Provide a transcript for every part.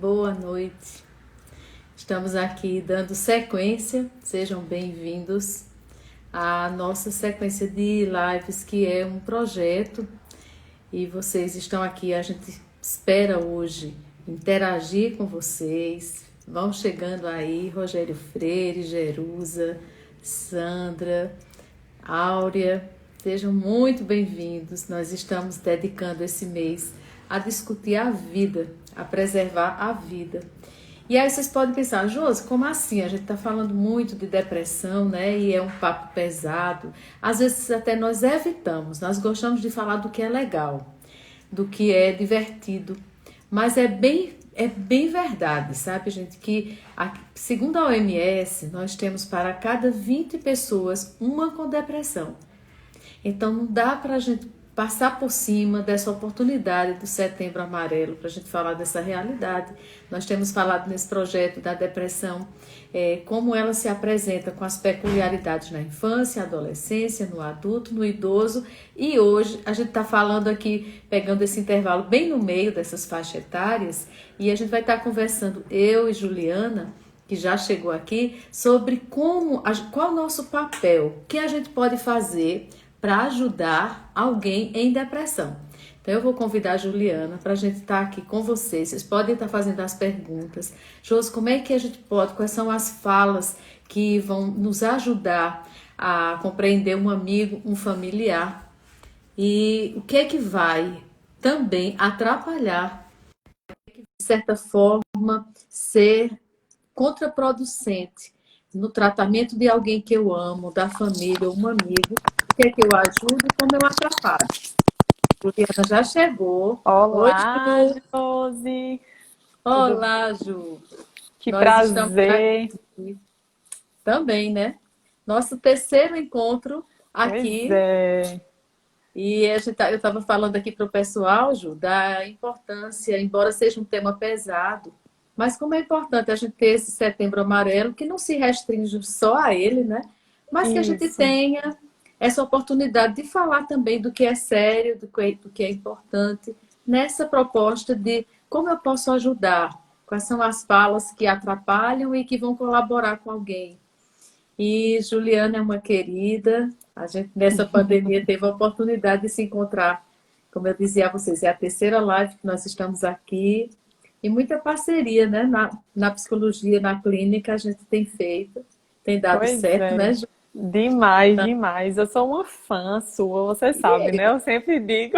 boa noite. Estamos aqui dando sequência, sejam bem-vindos à nossa sequência de lives, que é um projeto, e vocês estão aqui, a gente espera hoje interagir com vocês. Vão chegando aí, Rogério Freire, Jerusa, Sandra, Áurea, sejam muito bem-vindos. Nós estamos dedicando esse mês a discutir a vida, a preservar a vida. E aí vocês podem pensar, Josi, como assim? A gente está falando muito de depressão, né? E é um papo pesado. Às vezes até nós evitamos, nós gostamos de falar do que é legal, do que é divertido. Mas é bem verdade, sabe, gente? Que, segundo a OMS, nós temos para cada 20 pessoas uma com depressão. Então não dá para a gente passar por cima dessa oportunidade do Setembro Amarelo para a gente falar dessa realidade. Nós temos falado nesse projeto da depressão, como ela se apresenta com as peculiaridades na infância, adolescência, no adulto, no idoso, e hoje a gente está falando aqui, pegando esse intervalo bem no meio dessas faixas etárias, e a gente vai estar conversando, eu e Juliana, que já chegou aqui, sobre qual é o nosso papel, o que a gente pode fazer para ajudar alguém em depressão. Então eu vou convidar a Juliana para a gente estar aqui com vocês. Vocês podem estar fazendo as perguntas. Josi, como é que a gente pode, quais são as falas que vão nos ajudar a compreender um amigo, um familiar? E o que é que vai também atrapalhar, de certa forma, ser contraproducente no tratamento de alguém que eu amo, da família ou um amigo? O que é que eu ajudo e como eu atrapalho? Juliana já chegou. Oi, Olá, Ju. Josi. Olá, Ju. Que Nós estamos prazer. aqui também, né? Nosso terceiro encontro Pois aqui. é. E eu estava falando aqui para o pessoal, Ju, da importância, embora seja um tema pesado, mas como é importante a gente ter esse Setembro Amarelo, que não se restringe só a ele, né? Mas que a gente Isso. tenha essa oportunidade de falar também do que é sério, do que é importante, nessa proposta de como eu posso ajudar, quais são as falas que atrapalham e que vão colaborar com alguém. E Juliana é uma querida, a gente nessa pandemia teve a oportunidade de se encontrar, como eu dizia a vocês, é a terceira live que nós estamos aqui, e muita parceria, né? Na psicologia, na clínica, a gente tem feito, tem dado Pois certo, é. né, Ju? Demais, demais. Eu sou uma fã sua, você sabe, né? Eu sempre digo.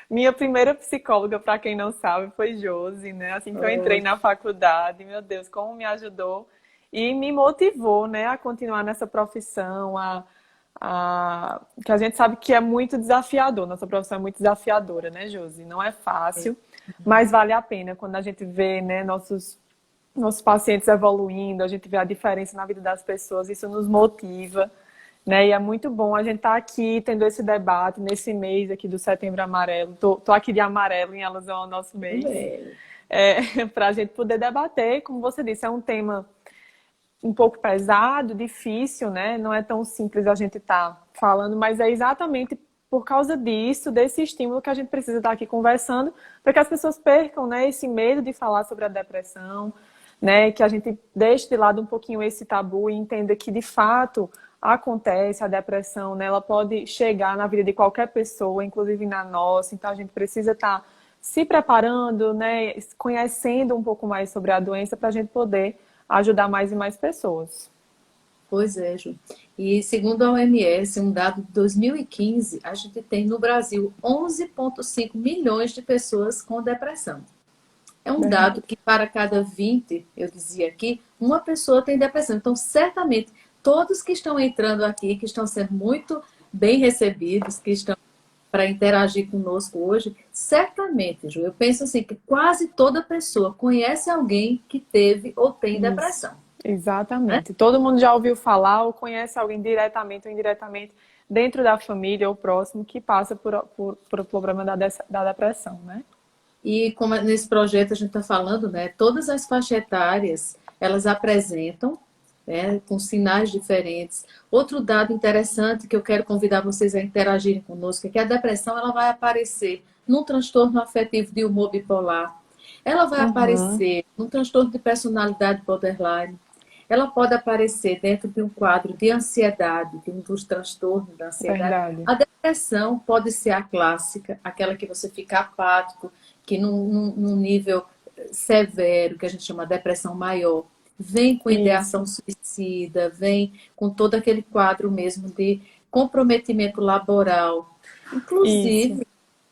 Minha primeira psicóloga, para quem não sabe, foi Josi, né? Assim que eu entrei na faculdade, meu Deus, como me ajudou e me motivou, né, a continuar nessa profissão, que a gente sabe que é muito desafiador. Nossa profissão é muito desafiadora, né, Josi? Não é fácil, mas vale a pena quando a gente vê, né, nossos pacientes evoluindo, a gente vê a diferença na vida das pessoas, isso nos motiva, né? E é muito bom a gente estar aqui tendo esse debate nesse mês aqui do Setembro Amarelo. Tô aqui de amarelo em alusão ao nosso mês, Também. para a gente poder debater. Como você disse, é um tema um pouco pesado, difícil, né? Não é tão simples a gente estar falando, mas é exatamente por causa disso, desse estímulo que a gente precisa estar aqui conversando, para que as pessoas percam, né, esse medo de falar sobre a depressão, né, que a gente deixe de lado um pouquinho esse tabu e entenda que, de fato, acontece a depressão, né, ela pode chegar na vida de qualquer pessoa, inclusive na nossa, então a gente precisa estar se preparando, né, conhecendo um pouco mais sobre a doença para a gente poder ajudar mais e mais pessoas. Pois é, Ju. E segundo a OMS, um dado de 2015, a gente tem no Brasil 11,5 milhões de pessoas com depressão. É um dado Verdade. que para cada 20, eu dizia aqui, uma pessoa tem depressão. Então, certamente, todos que estão entrando aqui, que estão sendo muito bem recebidos, que estão para interagir conosco hoje, certamente, Ju, eu penso assim, que quase toda pessoa conhece alguém que teve ou tem Isso. depressão, né? Exatamente. Todo mundo já ouviu falar ou conhece alguém diretamente ou indiretamente dentro da família ou próximo que passa por o problema da depressão, né? E como nesse projeto a gente está falando, né, todas as faixas etárias, elas apresentam, né, com sinais diferentes. Outro dado interessante que eu quero convidar vocês a interagirem conosco é que a depressão ela vai aparecer num transtorno afetivo de humor bipolar, Ela vai Uhum. aparecer num transtorno de personalidade borderline, ela pode aparecer dentro de um quadro de ansiedade, de um dos transtornos da ansiedade. Verdade. A depressão pode ser a clássica, aquela que você fica apático, que num nível severo, que a gente chama de depressão maior, vem com ideação Isso, suicida, vem com todo aquele quadro mesmo de comprometimento laboral. isso. Inclusive,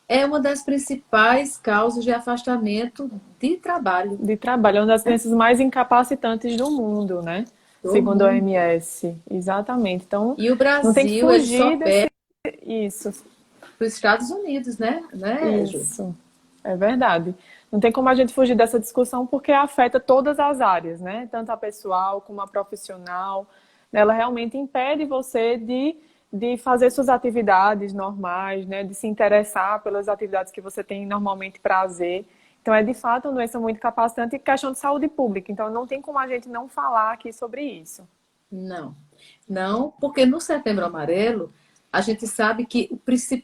é uma das principais causas de afastamento de trabalho, De trabalho, é uma das né? doenças mais incapacitantes do mundo, né? Do Segundo a mundo. OMS. Exatamente. Então, E o não tem que Brasil, ele só fugir perde desse. Isso, para os Estados Unidos, né, Ju? isso. É verdade. Não tem como a gente fugir dessa discussão porque afeta todas as áreas, né? Tanto a pessoal como a profissional. Ela realmente impede você de fazer suas atividades normais, né? De se interessar pelas atividades que você tem normalmente prazer. Então, é de fato uma doença muito capacitante e questão de saúde pública. Então, não tem como a gente não falar aqui sobre isso. Não. Não, porque no Setembro Amarelo, a gente sabe que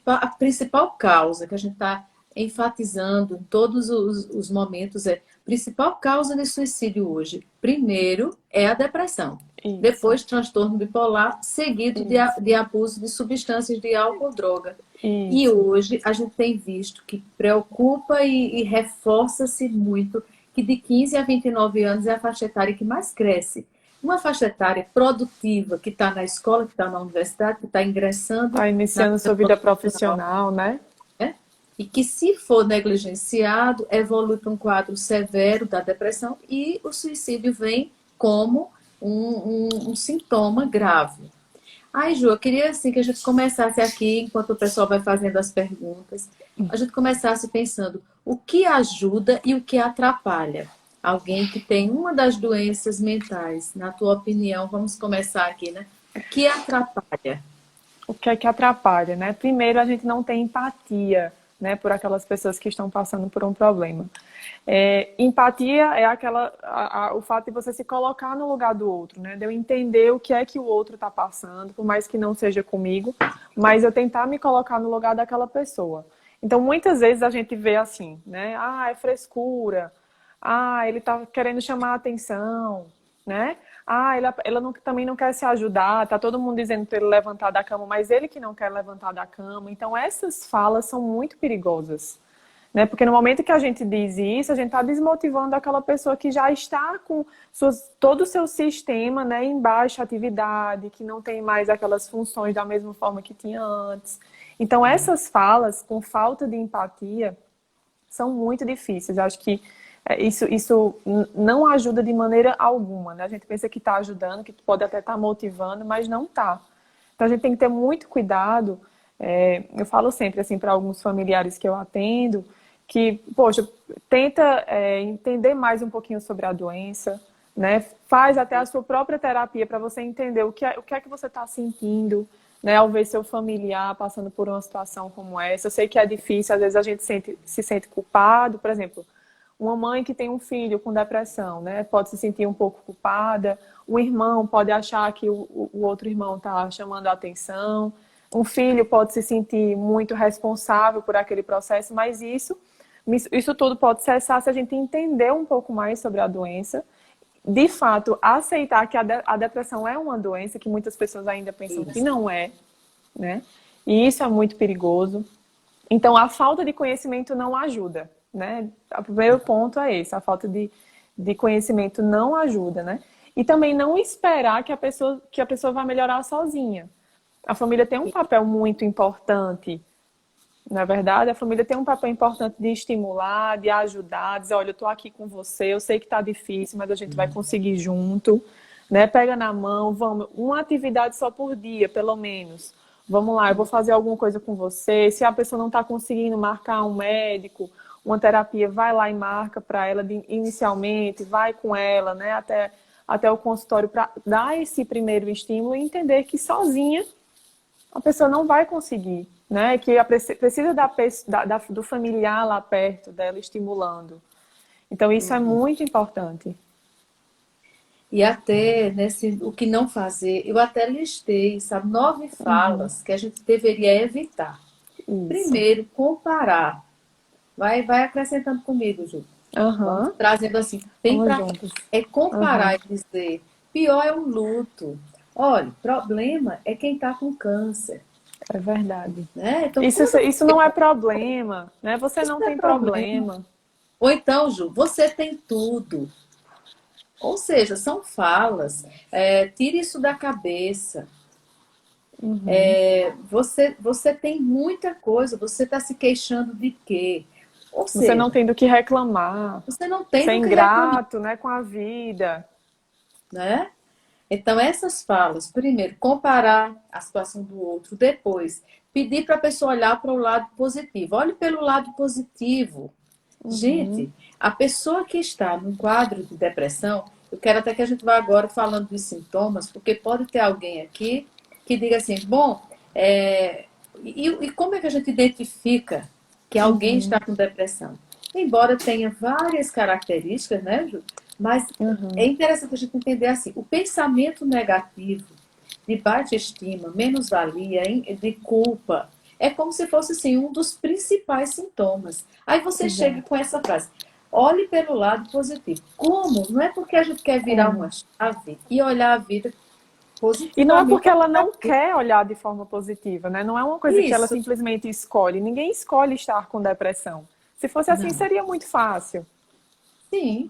a principal causa que a gente está enfatizando em todos os momentos é a principal causa de suicídio hoje. Primeiro é a depressão. Isso, Depois, transtorno bipolar, seguido isso, de abuso de substâncias de álcool ou droga. E isso. hoje a gente tem visto que preocupa e reforça-se muito que de 15 a 29 anos é a faixa etária que mais cresce. Uma faixa etária produtiva que está na escola, que está na universidade, que está ingressando Está na iniciando vida sua vida profissional, profissional, né? né? E que, se for negligenciado, evolui para um quadro severo da depressão e o suicídio vem como um sintoma grave. Ai, Ju, eu queria assim que a gente começasse aqui, enquanto o pessoal vai fazendo as perguntas, a gente começasse pensando o que ajuda e o que atrapalha. Alguém que tem uma das doenças mentais, na tua opinião, vamos começar aqui, né? O que atrapalha? O que é que atrapalha, né? Primeiro, a gente não tem empatia, né, por aquelas pessoas que estão passando por um problema. Empatia é o fato de você se colocar no lugar do outro, né? De eu entender o que é que o outro está passando, por mais que não seja comigo, mas eu tentar me colocar no lugar daquela pessoa. Então, muitas vezes a gente vê assim, né? Ah, é frescura. Ah, ele está querendo chamar a atenção, né? Ah, ele não, também não quer se ajudar, tá todo mundo dizendo para ele levantar da cama, mas ele que não quer levantar da cama. Então, essas falas são muito perigosas, né? Porque no momento que a gente diz isso, a gente está desmotivando aquela pessoa que já está com todo o seu sistema, né, em baixa atividade, que não tem mais aquelas funções da mesma forma que tinha antes. Então, essas falas com falta de empatia são muito difíceis. Acho que isso não ajuda de maneira alguma, né? A gente pensa que está ajudando, que pode até estar motivando, mas não está. Então a gente tem que ter muito cuidado. Eu falo sempre assim para alguns familiares que eu atendo que, poxa, tenta entender mais um pouquinho sobre a doença, né? Faz até a sua própria terapia para você entender o que é que você está sentindo, né, ao ver seu familiar passando por uma situação como essa. Eu sei que é difícil, às vezes a gente se sente culpado, por exemplo, uma mãe que tem um filho com depressão, né, pode se sentir um pouco culpada, um irmão pode achar que o outro irmão está chamando a atenção, um filho pode se sentir muito responsável por aquele processo, mas isso tudo pode cessar se a gente entender um pouco mais sobre a doença, de fato, aceitar que a depressão é uma doença que muitas pessoas ainda pensam que Isso. não é, né? E isso é muito perigoso. Então, a falta de conhecimento não ajuda, né? O primeiro ponto é esse, a falta de conhecimento não ajuda, né? E também não esperar que a pessoa vai melhorar sozinha. A família tem um papel muito importante. Na verdade, a família tem um papel importante de estimular, de ajudar, dizer, olha, eu estou aqui com você, eu sei que está difícil, mas a gente vai conseguir junto, né? Pega na mão, vamos, uma atividade só por dia, pelo menos. Vamos lá, eu vou fazer alguma coisa com você. Se a pessoa não está conseguindo marcar um médico, uma terapia, vai lá e marca para ela inicialmente, vai com ela, né? Até o consultório para dar esse primeiro estímulo e entender que sozinha a pessoa não vai conseguir, né? Que precisa do familiar lá perto dela estimulando. Então, isso é muito importante. E até nesse o que não fazer, eu até listei, sabe, 9 Uhum. falas que a gente deveria evitar. Isso. Primeiro, comparar. Vai acrescentando comigo, Ju. Vamos Aham. trazendo assim, tem Vamos para juntos. comparar Aham. e dizer, pior é o luto. Olha, problema é quem está com câncer, É verdade. né? Então, Isso não é problema, né? Você isso não não é tem problema. problema. Ou então, Ju, você tem tudo. Ou seja, são falas. Tire isso da cabeça. Uhum. Você tem muita coisa. Você está se queixando de quê? Ou Você não seja, tem do que reclamar. você não tem Ser do que reclamar, ingrato, né, com a vida. né? Então, essas falas, primeiro, comparar a situação do outro, depois, pedir para a pessoa olhar para o lado positivo. Olhe pelo lado positivo. Uhum. Gente, a pessoa que está num quadro de depressão, eu quero até que a gente vá agora falando dos sintomas, porque pode ter alguém aqui que diga assim, bom, e como é que a gente identifica que alguém está Uhum. com depressão? Embora tenha várias características, né, Ju? Mas é Uhum. interessante a gente entender assim, o pensamento negativo, de baixa estima, menos-valia, de culpa, é como se fosse assim, um dos principais sintomas. Aí você chega Exato. com essa frase, olhe pelo lado positivo. Como? Não é porque a gente quer virar Como? uma chave e olhar a vida E não é positivamente porque ou ela não negativamente. quer olhar de forma positiva, né? Não é uma coisa que ela Isso. simplesmente escolhe. Ninguém escolhe estar com depressão. Se fosse assim, Não. seria muito fácil. Sim.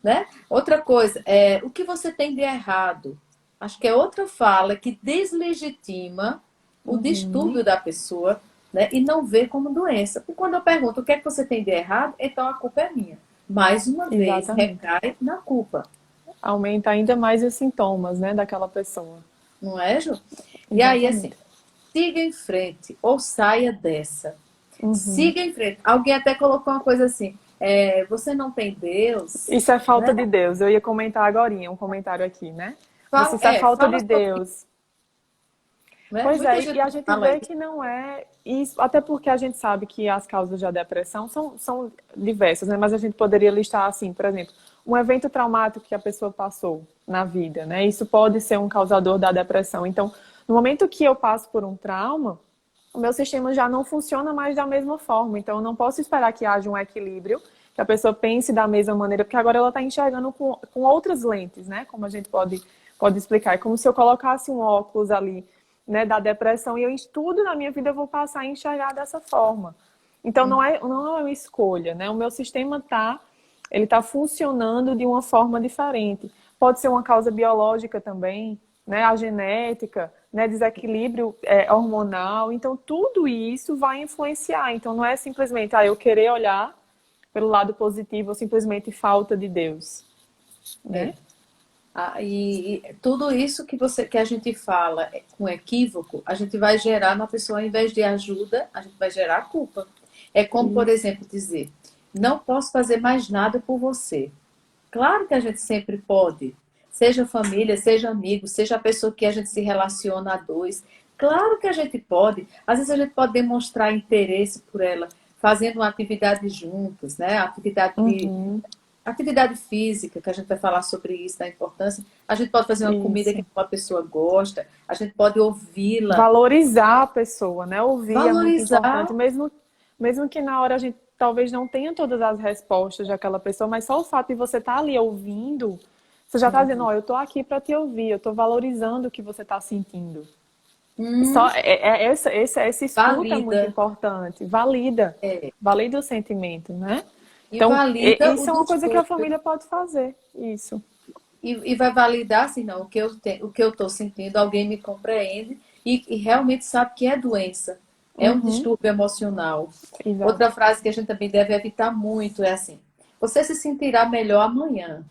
Né? Outra coisa, o que você tem de errado? Acho que é outra fala que deslegitima o Uhum. distúrbio da pessoa, né? E não vê como doença. Porque quando eu pergunto o que é que você tem de errado, então a culpa é minha. Mais uma vez, Exatamente. recai na culpa, Aumenta ainda mais os sintomas, né, daquela pessoa. não é, Ju? E aí, assim, Exatamente. siga em frente ou saia dessa. Uhum. Siga em frente. Alguém até colocou uma coisa assim: você não tem Deus, Isso é né? falta de Deus. Eu ia comentar agora, um comentário aqui, né? Mas isso é falta Fala de sobre Deus. isso, né? Pois Muita é, e gente a gente fala vê isso. que não é isso, até porque a gente sabe que as causas da depressão são diversas, né? Mas a gente poderia listar assim, por exemplo, um evento traumático que a pessoa passou na vida, né? Isso pode ser um causador da depressão. Então, no momento que eu passo por um trauma, o meu sistema já não funciona mais da mesma forma. Então, eu não posso esperar que haja um equilíbrio, que a pessoa pense da mesma maneira, porque agora ela está enxergando com outras lentes, né? Como a gente pode explicar. É como se eu colocasse um óculos ali, né, da depressão e eu tudo na minha vida eu vou passar a enxergar dessa forma. Então, não é uma escolha, né? O meu sistema ele tá funcionando de uma forma diferente. Pode ser uma causa biológica também, né? A genética, né? Desequilíbrio hormonal. Então, tudo isso vai influenciar. Então, não é simplesmente, eu querer olhar pelo lado positivo ou simplesmente falta de Deus, né? É. E tudo isso que a gente fala com equívoco, a gente vai gerar na pessoa, ao invés de ajuda, a gente vai gerar culpa. É como, por Isso. exemplo, dizer: não posso fazer mais nada por você. Claro que a gente sempre pode. Seja família, seja amigo, seja a pessoa que a gente se relaciona a dois. Claro que a gente pode. Às vezes a gente pode demonstrar interesse por ela, fazendo uma atividade juntos, né? Uhum. Atividade física, que a gente vai falar sobre isso, da importância. A gente pode fazer uma comida que Isso. uma pessoa gosta, a gente pode ouvi-la, Valorizar a pessoa, né? Ouvir é muito importante, valorizar. mesmo que na hora a gente talvez não tenha todas as respostas daquela pessoa, mas só o fato de você estar ali ouvindo, você já está dizendo, Uhum. eu estou aqui para te ouvir, eu estou valorizando o que você está sentindo. Hum, Essa escuta é muito valida. importante, valida o sentimento, né? E Então, valida o isso é uma coisa que a distúrbio. família pode fazer, isso. E vai validar, assim, não, o que eu estou sentindo, alguém me compreende e realmente sabe que é doença. É um Uhum, distúrbio emocional. Outra exato. frase que a gente também deve evitar muito é assim: você se sentirá melhor amanhã.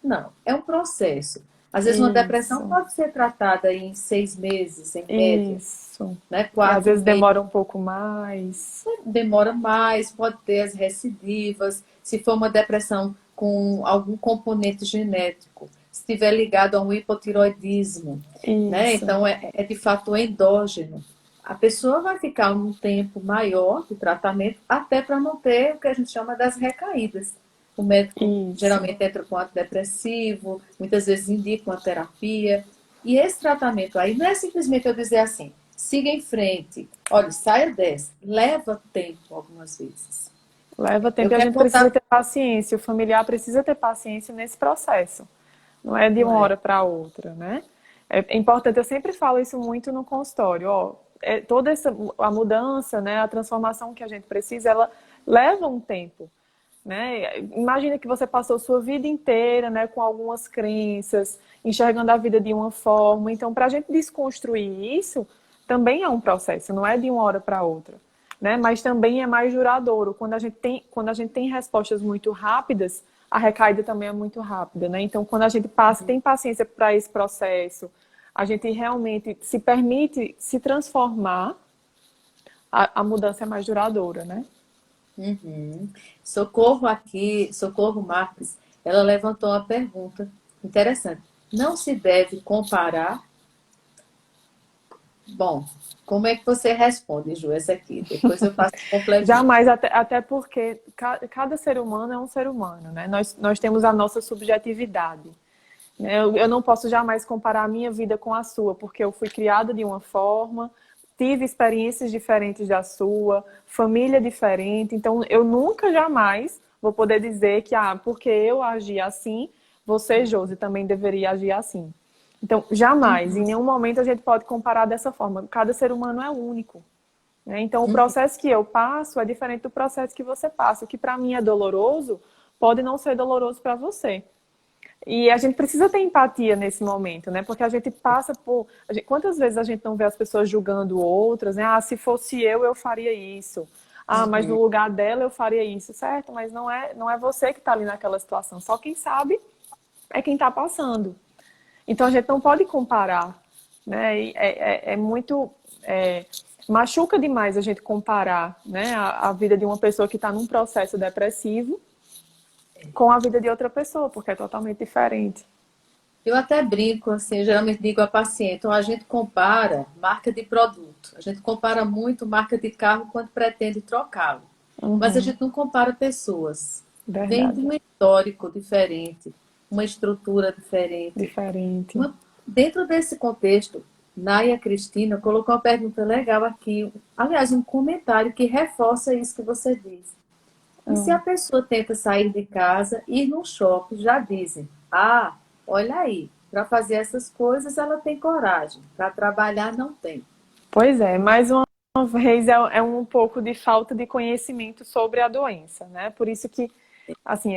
Não, é um processo. Às vezes uma depressão Isso. pode ser tratada em 6 meses, em média, Isso. né? E às Quatro vezes meses. demora um pouco mais. Demora mais, pode ter as recidivas, se for uma depressão com algum componente genético, se estiver ligado a um hipotiroidismo, né? Isso. Então é de fato endógeno. A pessoa vai ficar um tempo maior de tratamento até para não ter o que a gente chama das recaídas. O médico Isso. geralmente entra com antidepressivo, muitas vezes indica uma terapia. E esse tratamento aí não é simplesmente eu dizer assim, siga em frente, olha, saia dessa. Leva tempo algumas vezes. Leva Eu tempo e a quero gente precisa contar, ter paciência, o familiar precisa ter paciência nesse processo. Não é de não uma é? hora para outra, né? É importante, eu sempre falo isso muito no consultório, ó, toda a mudança, né, a transformação que a gente precisa, ela leva um tempo, né? Imagina que você passou sua vida inteira, né, com algumas crenças, enxergando a vida de uma forma. Então, para a gente desconstruir isso, também é um processo, não é de uma hora para outra, né? Mas também é mais duradouro. Quando a gente tem respostas muito rápidas, a recaída também é muito rápida, né? Então, quando a gente passa, tem paciência para esse processo, a gente realmente se permite se transformar, a mudança é mais duradoura, né? Uhum. Socorro aqui, Socorro Marques, ela levantou uma pergunta interessante. Não se deve comparar. Bom, como é que você responde, Ju, essa aqui? Depois eu faço um complemento. Jamais, até porque cada ser humano é um ser humano, né? Nós temos a nossa subjetividade. Né? Eu não posso jamais comparar a minha vida com a sua, porque eu fui criada de uma forma, tive experiências diferentes da sua, família diferente, então eu nunca jamais vou poder dizer que, porque eu agi assim, você, Josi, também deveria agir assim. Então, jamais, em nenhum momento a gente pode comparar dessa forma. Cada ser humano é único. Né? Então, o Uhum. processo que eu passo é diferente do processo que você passa. O que para mim é doloroso pode não ser doloroso para você. E a gente precisa ter empatia nesse momento, né? Porque a gente passa por. Quantas vezes a gente não vê as pessoas julgando outras, né? Se fosse eu faria isso. Mas no Uhum. lugar dela eu faria isso, certo? Mas não é você que está ali naquela situação. Só quem sabe é quem está passando. Então a gente não pode comparar, né? É muito. Machuca demais a gente comparar, né? A vida de uma pessoa que está num processo depressivo com a vida de outra pessoa, porque é totalmente diferente. Eu até brinco, assim, geralmente digo a paciente, a gente compara marca de produto, a gente compara muito marca de carro quando pretende trocá-lo, mas a Uhum, gente não compara pessoas. Vem de verdade. um histórico diferente, uma estrutura diferente. Diferente. Dentro desse contexto, Naya Cristina colocou uma pergunta legal aqui, aliás, um comentário que reforça isso que você disse. E se a Hum. pessoa tenta sair de casa, ir no shopping, já dizem: olha aí, para fazer essas coisas ela tem coragem, para trabalhar não tem. Pois é, mais uma vez é um pouco de falta de conhecimento sobre a doença, né? Por isso que, assim,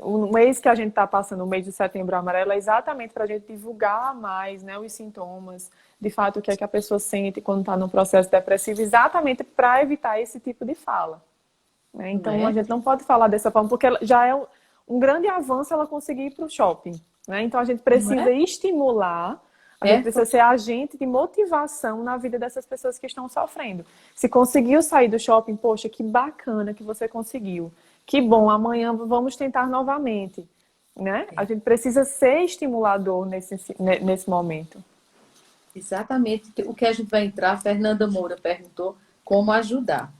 o mês que a gente está passando, o mês de Setembro Amarelo, é exatamente para a gente divulgar mais, né, os sintomas, de fato, o que é que a pessoa sente quando está no processo depressivo, exatamente para evitar esse tipo de fala. Né? Não Então, a é? gente não pode falar dessa forma, porque já é um grande avanço ela conseguir ir para o shopping. Né? Então, a gente Não precisa é? estimular, a gente É, precisa ser agente de motivação na vida dessas pessoas que estão sofrendo. Se conseguiu sair do shopping, poxa, que bacana que você conseguiu. Que bom, amanhã vamos tentar novamente. Né? A gente precisa ser estimulador nesse momento. exatamente o que a gente vai entrar. A Fernanda Moura perguntou como ajudar.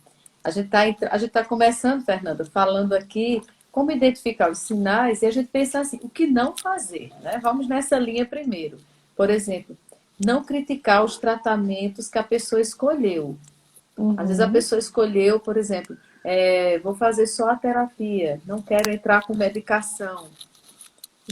A gente tá começando, Fernanda, falando aqui como identificar os sinais e a gente pensa assim, o que não fazer, né? Vamos nessa linha primeiro. Por exemplo, não criticar os tratamentos que a pessoa escolheu. Às vezes a Uhum. pessoa escolheu, por exemplo, vou fazer só a terapia, não quero entrar com medicação.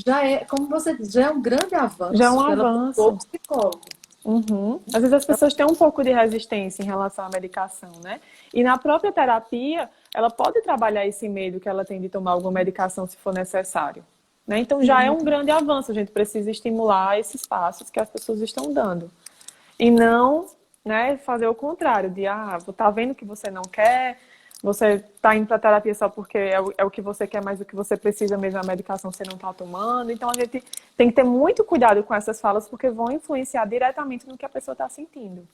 Já é, como você diz, já é um grande Já é um avanço que ela procurou o avanço. psicólogo. Uhum. Às vezes as pessoas têm um pouco de resistência em relação à medicação, né? E na própria terapia, ela pode trabalhar esse medo que ela tem de tomar alguma medicação se for necessário. Né? Então já é Sim, um grande avanço, a gente precisa estimular esses passos que as pessoas estão dando. E não, né, fazer o contrário, de tá vendo que você não quer, você tá indo para terapia só porque é o que você quer, mas o que você precisa mesmo é a medicação você não tá tomando. Então a gente tem que ter muito cuidado com essas falas, porque vão influenciar diretamente no que a pessoa está sentindo.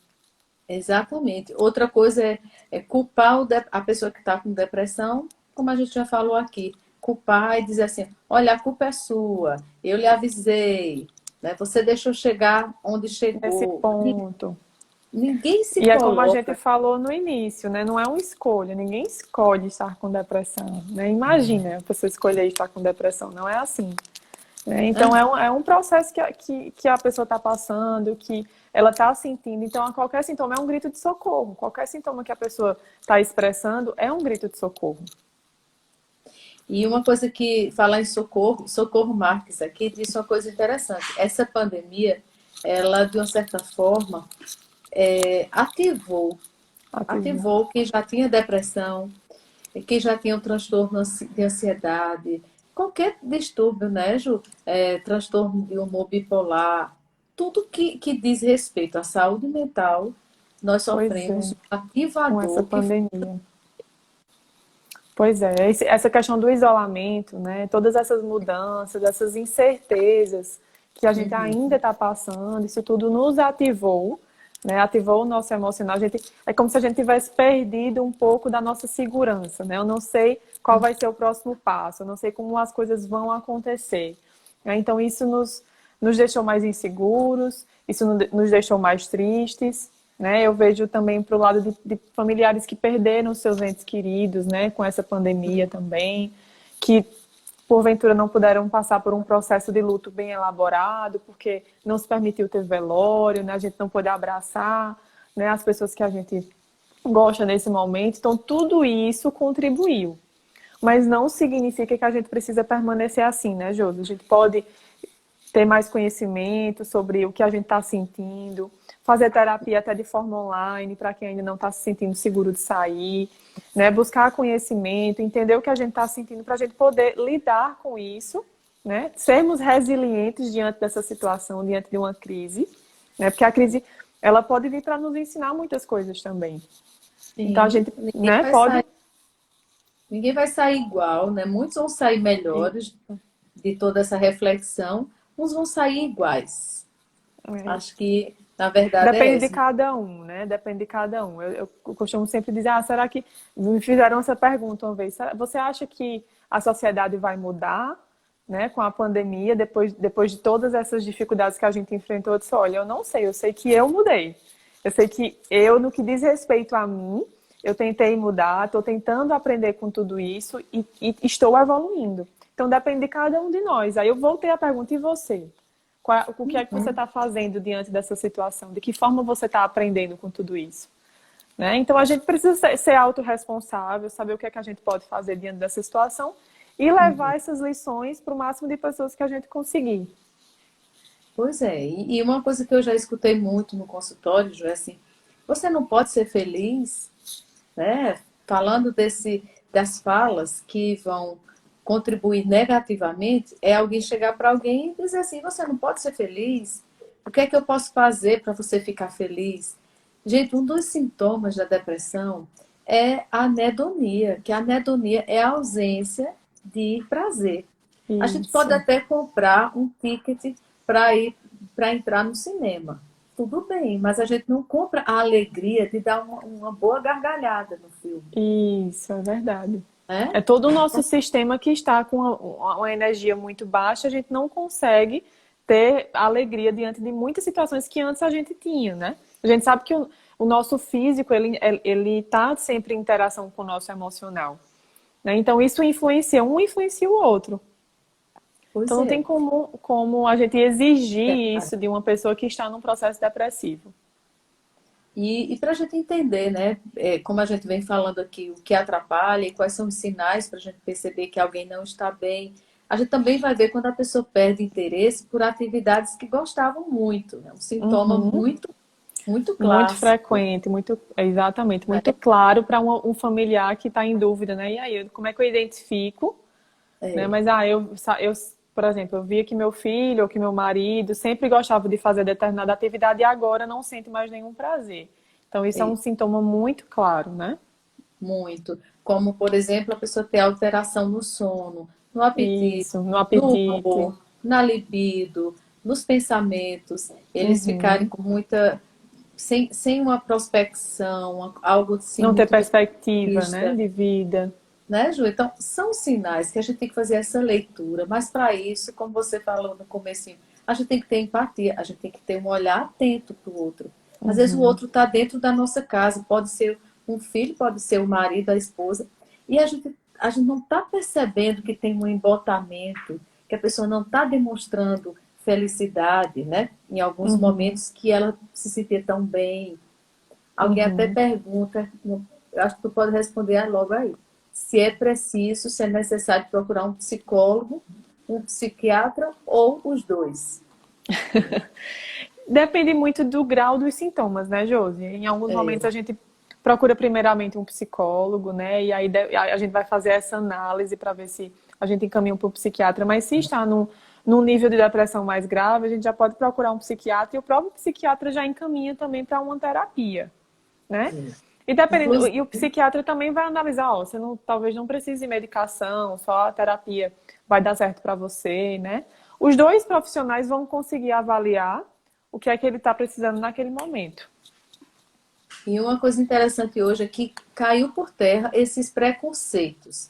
exatamente. Outra coisa é culpar a pessoa que está com depressão, como a gente já falou aqui. Culpar e dizer assim: olha, a culpa é sua, eu lhe avisei, né? Você deixou chegar onde Nesse chegou. ponto. Ninguém se E é como a gente coloca. falou no início, né? Não é uma escolha, ninguém escolhe estar com depressão, né? Imagina a pessoa escolher estar com depressão, não é assim. Né? Então, Ah, é um processo que a pessoa está passando, que ela está sentindo. Então, a qualquer sintoma é um grito de socorro. Qualquer sintoma que a pessoa está expressando é um grito de socorro. E uma coisa que, falar em Socorro Marques aqui, disse uma coisa interessante. Essa pandemia, ela, de uma certa forma, ativou Ativo. ativou quem já tinha depressão, quem já tinha um transtorno de ansiedade, qualquer distúrbio, né, Ju? Transtorno de humor bipolar, tudo que diz respeito à saúde mental, nós Pois sofremos é, um com essa ativador que foi. pandemia. Pois é, essa questão do isolamento, né? Todas essas mudanças, essas incertezas que a gente Uhum. ainda está passando, isso tudo nos ativou, né? Ativou o nosso emocional. É como se a gente tivesse perdido um pouco da nossa segurança, né? Eu não sei qual vai ser o próximo passo, eu não sei como as coisas vão acontecer. Né? Então, isso nos deixou mais inseguros, isso nos deixou mais tristes, né? Eu vejo também para o lado de familiares que perderam seus entes queridos, né? Com essa pandemia também, que porventura não puderam passar por um processo de luto bem elaborado, porque não se permitiu ter velório, né? A gente não pôde abraçar, né? As pessoas que a gente gosta nesse momento. Então, tudo isso contribuiu. Mas não significa que a gente precisa permanecer assim, né, Josi? A gente pode ter mais conhecimento sobre o que a gente está sentindo, fazer terapia até de forma online, para quem ainda não está se sentindo seguro de sair, né? Buscar conhecimento, entender o que a gente está sentindo, para a gente poder lidar com isso, né? Sermos resilientes diante dessa situação, diante de uma crise, né? Porque a crise, ela pode vir para nos ensinar muitas coisas também. Então a Sim, gente, né, pode... ninguém vai sair igual, né? Muitos vão sair melhores de toda essa reflexão, uns vão sair iguais. É Acho isso. que, na verdade, é Depende de essa. cada um, né? Depende de cada um. Eu costumo sempre dizer, será que... Me fizeram essa pergunta uma vez. Você acha que a sociedade vai mudar, né, com a pandemia, depois de todas essas dificuldades que a gente enfrentou? Eu disse, olha, eu não sei. Eu sei que eu mudei. Eu sei que eu, no que diz respeito a mim, eu tentei mudar, estou tentando aprender com tudo isso e estou evoluindo. Então, depende de cada um de nós. Aí eu voltei a pergunta, e você? O que é que você está fazendo diante dessa situação? De que forma você está aprendendo com tudo isso? Né? Então, a gente precisa ser autorresponsável, saber o que é que a gente pode fazer diante dessa situação e levar essas lições para o máximo de pessoas que a gente conseguir. Pois é, e uma coisa que eu já escutei muito no consultório, Ju, é assim, você não pode ser feliz, né? Falando das falas que vão contribuir negativamente, é alguém chegar para alguém e dizer assim, você não pode ser feliz? O que é que eu posso fazer para você ficar feliz? Gente, um dos sintomas da depressão é a anedonia, que a anedonia é a ausência de prazer. A gente pode Isso. até comprar um ticket para ir para entrar no cinema. Tudo bem, mas a gente não compra a alegria de dar uma boa gargalhada no filme, Isso, é verdade. né? É todo o nosso sistema que está com uma energia muito baixa, a gente não consegue ter alegria diante de muitas situações que antes a gente tinha, né? A gente sabe que o nosso físico, ele está sempre em interação com o nosso emocional, né? Então, isso influencia, um influencia o outro. Então, Pois não tem é. como a gente exigir isso de uma pessoa que está num processo depressivo. E para a gente entender, né, como a gente vem falando aqui, o que atrapalha e quais são os sinais para a gente perceber que alguém não está bem, a gente também vai ver quando a pessoa perde interesse por atividades que gostavam muito, né? Um sintoma Uhum. muito, muito Muito clássico, frequente, exatamente, né? muito claro para um familiar que está em dúvida, né? E aí, como é que eu identifico, né? É, Mas, por exemplo, eu via que meu filho ou que meu marido sempre gostava de fazer determinada atividade e agora não sente mais nenhum prazer. Então, isso é um é, sintoma muito claro, né? muito. Como, por exemplo, a pessoa ter alteração no sono, no apetite, Isso, no no apetite. humor, na libido, nos pensamentos, eles ficarem Uhum. com muita sem uma prospecção, algo assim Não ter muito perspectiva, né, realista, de vida. né, Ju? Então, são sinais que a gente tem que fazer essa leitura, mas para isso, como você falou no comecinho, a gente tem que ter empatia, a gente tem que ter um olhar atento para o outro. Às vezes o Uhum. outro está dentro da nossa casa, pode ser um filho, pode ser o marido, a esposa, e a gente não está percebendo que tem um embotamento, que a pessoa não está demonstrando felicidade, né? Em alguns Uhum. momentos que ela se sentia tão bem. Alguém até Uhum. pergunta, eu acho que tu pode responder logo aí. se é preciso, se é necessário procurar um psicólogo, um psiquiatra ou os dois. Depende muito do grau dos sintomas, né, Josi? Em alguns momentos a gente procura primeiramente um psicólogo, né? E aí a gente vai fazer essa análise para ver se a gente encaminha para o psiquiatra. Mas se está num nível de depressão mais grave, a gente já pode procurar um psiquiatra e o próprio psiquiatra já encaminha também para uma terapia, né? E dependendo, Inclusive, e o psiquiatra também vai analisar, ó, você não, talvez não precise de medicação, só a terapia vai dar certo para você, né? Os dois profissionais vão conseguir avaliar o que é que ele está precisando naquele momento. e uma coisa interessante hoje é que caiu por terra esses preconceitos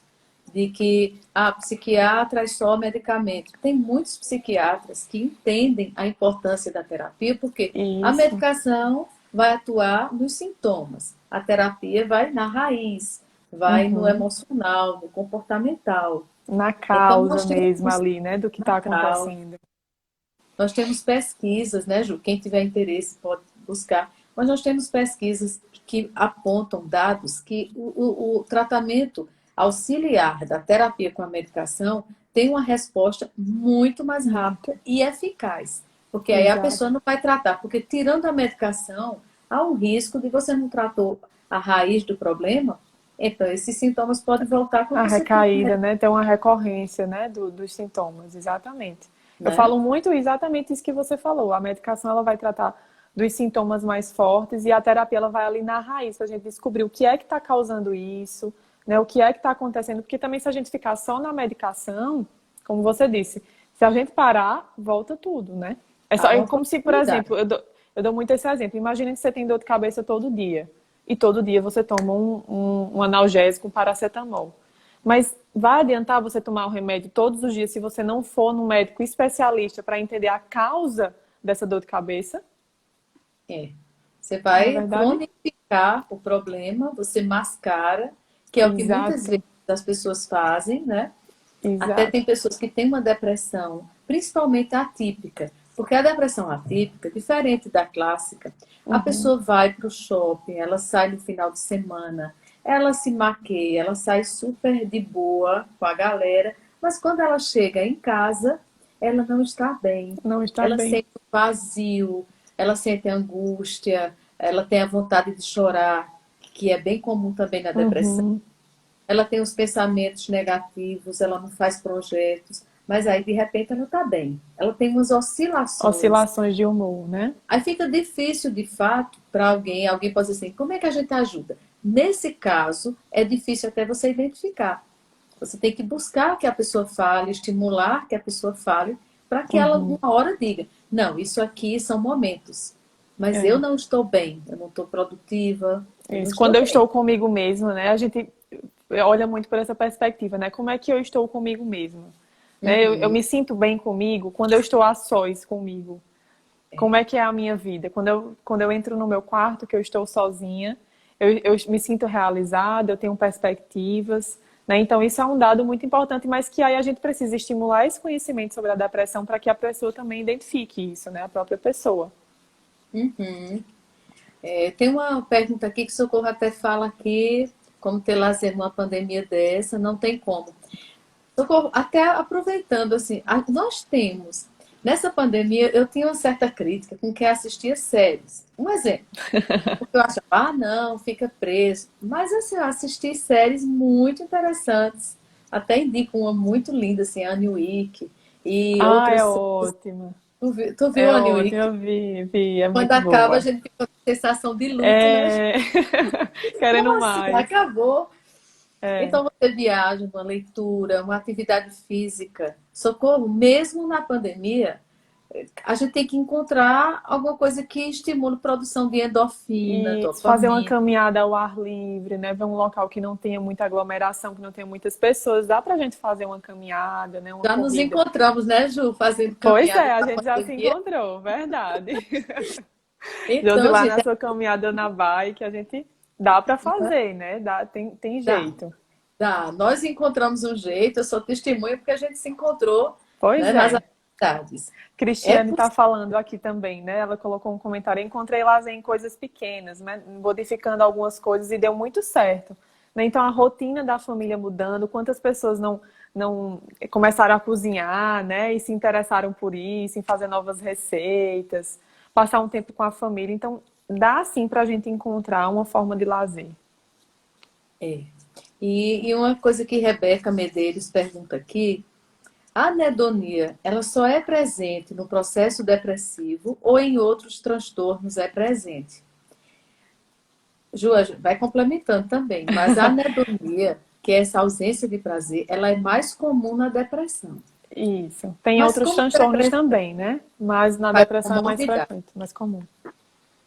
de que a psiquiatra é só medicamento. Tem muitos psiquiatras que entendem a importância da terapia, porque a Isso. medicação vai atuar nos sintomas, a terapia vai na raiz, vai no Uhum. emocional, no comportamental. Na Então, causa mesmo ali, né, do que está acontecendo. nós temos pesquisas, né, Ju? Quem tiver interesse pode buscar. Mas nós temos pesquisas que apontam dados que o tratamento auxiliar da terapia com a medicação tem uma resposta muito mais rápida e eficaz. Porque aí a Exato. pessoa não vai tratar. Porque tirando a medicação, há um risco de você não tratou a raiz do problema, então esses sintomas podem voltar quando A você toma, recaída, né, tem uma recorrência, né, dos sintomas, exatamente. Eu né? falo muito exatamente isso que você falou. A medicação ela vai tratar dos sintomas mais fortes e a terapia ela vai ali na raiz para a gente descobrir o que é que está causando isso, né? O que é que está acontecendo. Porque também se a gente ficar só na medicação, como você disse, se a gente parar, volta tudo, né? É só, Há é uma como se, por possibilidade. exemplo, eu dou muito esse exemplo. Imagina que você tem dor de cabeça todo dia. E todo dia você toma um analgésico, um paracetamol. Mas vai adiantar você tomar o remédio todos os dias se você não for num médico especialista para entender a causa dessa dor de cabeça? É. Você Não é vai verdade? cronificar o problema, você mascara, que é o que muitas vezes Exato, as pessoas fazem, né? Até exato. tem pessoas que têm uma depressão, principalmente atípica, porque a depressão atípica, diferente da clássica, a Uhum, pessoa vai para o shopping, ela sai no final de semana, ela se maqueia, ela sai super de boa com a galera, mas quando ela chega em casa, ela não está bem, não está ela bem. sente o vazio, ela sente angústia, ela tem a vontade de chorar, que é bem comum também na depressão. Uhum. Ela tem os pensamentos negativos, ela não faz projetos, mas aí de repente ela está bem. Ela tem umas oscilações. Oscilações de humor, né? Aí fica difícil, de fato, para alguém pode dizer assim, como é que a gente ajuda? Nesse caso, é difícil até você identificar. Você tem que buscar que a pessoa fale, estimular que a pessoa fale, para que ela, Uhum. alguma hora, diga: não, isso aqui são momentos, mas eu É, não estou bem, eu não estou produtiva, eu não isso. estou Quando eu bem. estou comigo mesma, né? A gente olha muito por essa perspectiva, né? Como é que eu estou comigo mesma? Né? Eu Uhum, me sinto bem comigo quando eu estou a sós comigo. Como é que é a minha vida? Quando eu entro no meu quarto, que eu estou sozinha, eu me sinto realizada, eu tenho perspectivas, né? Então, isso é um dado muito importante, mas que aí a gente precisa estimular esse conhecimento sobre a depressão para que a pessoa também identifique isso, né? A própria pessoa. uhum. Tem uma pergunta aqui que Socorro até fala aqui, como ter lazer numa pandemia dessa, não tem como. Socorro, até aproveitando, assim, nós temos, nessa pandemia, eu tinha uma certa crítica com quem assistia séries. Um exemplo, porque eu achava, não, fica preso. Mas, assim, eu assisti séries muito interessantes, até indico uma muito linda, assim, Anne Wick, e Ah, é outras. ótima. Tu viu É Anne ótima, Wick? eu vi, é Quando muito acaba, a boa. gente fica com sensação de luto, né? É... Como Querendo assim? mais. Acabou? É. Então você viaja, uma leitura, uma atividade física. Socorro, mesmo na pandemia, a gente tem que encontrar alguma coisa que estimule a produção de endorfina, E fazer uma dopamina. caminhada ao ar livre, né? Ver um local que não tenha muita aglomeração, que não tenha muitas pessoas. Dá pra gente fazer uma caminhada, né? Uma Já nos corrida. encontramos, né, Ju, fazendo Pois é, caminhada a na gente já se pandemia. encontrou, verdade. Josi, Então, lá na gente, sua caminhada na bike, a gente dá pra fazer, né? Dá, tem dá, jeito. dá. Nós encontramos um jeito, eu sou testemunha porque a gente se encontrou, né, Pois nas é. atividades. É Cristiane está possível. falando aqui também, né? Ela colocou um comentário. Encontrei lazer em coisas pequenas, né? Modificando algumas coisas e deu muito certo. né? Então a rotina da família mudando, quantas pessoas não começaram a cozinhar, né? E se interessaram por isso, em fazer novas receitas, passar um tempo com a família. Então dá sim para a gente encontrar uma forma de lazer. É. E uma coisa que Rebeca Medeiros pergunta aqui, a anedonia, ela só é presente no processo depressivo ou em outros transtornos é presente? Ju, vai complementando também, mas a anedonia, que é essa ausência de prazer, ela é mais comum na depressão. Isso. Tem Mas outros como a transtornos depressão também, né? Mas na faz depressão é mais comorbidade, frequente, mais comum.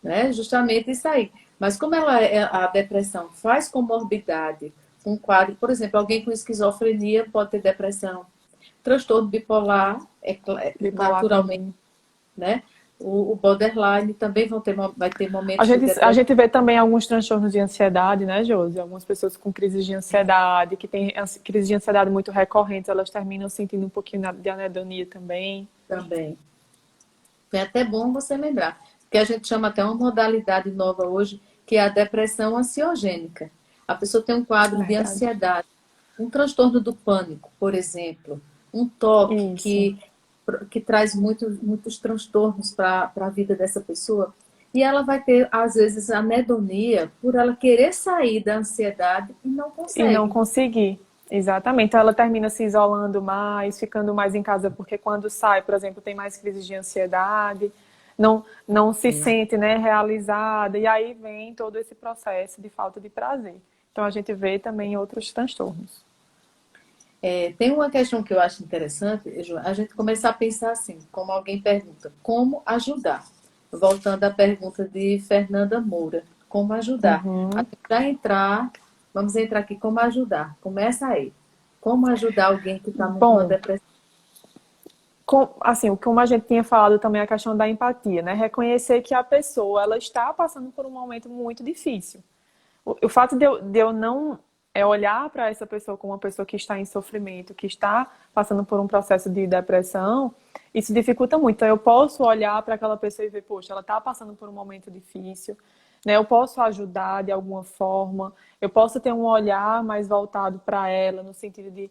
né? Justamente isso aí. Mas como a depressão faz comorbidade, um quadro, por exemplo, alguém com esquizofrenia pode ter depressão, transtorno bipolar, Bipolar naturalmente, também. né? O borderline também vai ter A momentos de gente, a depressão gente vê também alguns transtornos de ansiedade, né, Josi? Algumas pessoas com crises de ansiedade, que têm crises de ansiedade muito recorrentes, elas terminam sentindo um pouquinho de anedonia também. também. É até bom você lembrar, que a gente chama até uma modalidade nova hoje, que é a depressão ansiogênica. A pessoa tem um quadro de Verdade. ansiedade, um transtorno do pânico, por exemplo, um toque Isso. que traz muitos transtornos para a vida dessa pessoa. E ela vai ter, às vezes, anedonia por ela querer sair da ansiedade e não E não consegue. conseguir. Exatamente. Então ela termina se isolando mais, ficando mais em casa, porque quando sai, por exemplo, tem mais crises de ansiedade, não se sente, né, realizada, e aí vem todo esse processo de falta de prazer. Então a gente vê também outros transtornos. Tem uma questão que eu acho interessante, Ju, a gente começar a pensar assim, como alguém pergunta, como ajudar? Voltando à pergunta de Fernanda Moura, como ajudar? A Uhum. gente vai entrar, vamos entrar aqui, como ajudar? Começa aí. Como ajudar alguém que está numa Bom, depressão? assim, como a gente tinha falado também a questão da empatia, né? Reconhecer que a pessoa ela está passando por um momento muito difícil. O fato de eu não olhar para essa pessoa como uma pessoa que está em sofrimento, que está passando por um processo de depressão, isso dificulta muito. Então, eu posso olhar para aquela pessoa e ver, poxa, ela está passando por um momento difícil, né? Eu posso ajudar de alguma forma, eu posso ter um olhar mais voltado para ela, no sentido de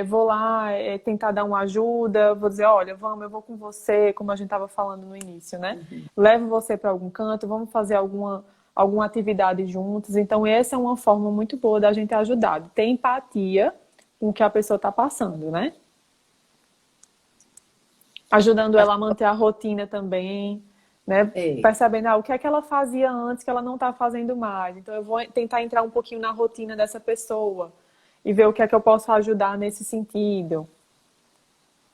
vou lá tentar dar uma ajuda, vou dizer, olha, vamos, eu vou com você, como a gente estava falando no início, né? Levo você para algum canto, vamos fazer alguma atividade juntos. Então, essa é uma forma muito boa da gente ajudar, de ter empatia com o que a pessoa está passando, né? Ajudando ela a manter a rotina também, né? É, Percebendo o que é que ela fazia antes que ela não está fazendo mais. Então, eu vou tentar entrar um pouquinho na rotina dessa pessoa e ver o que é que eu posso ajudar nesse sentido.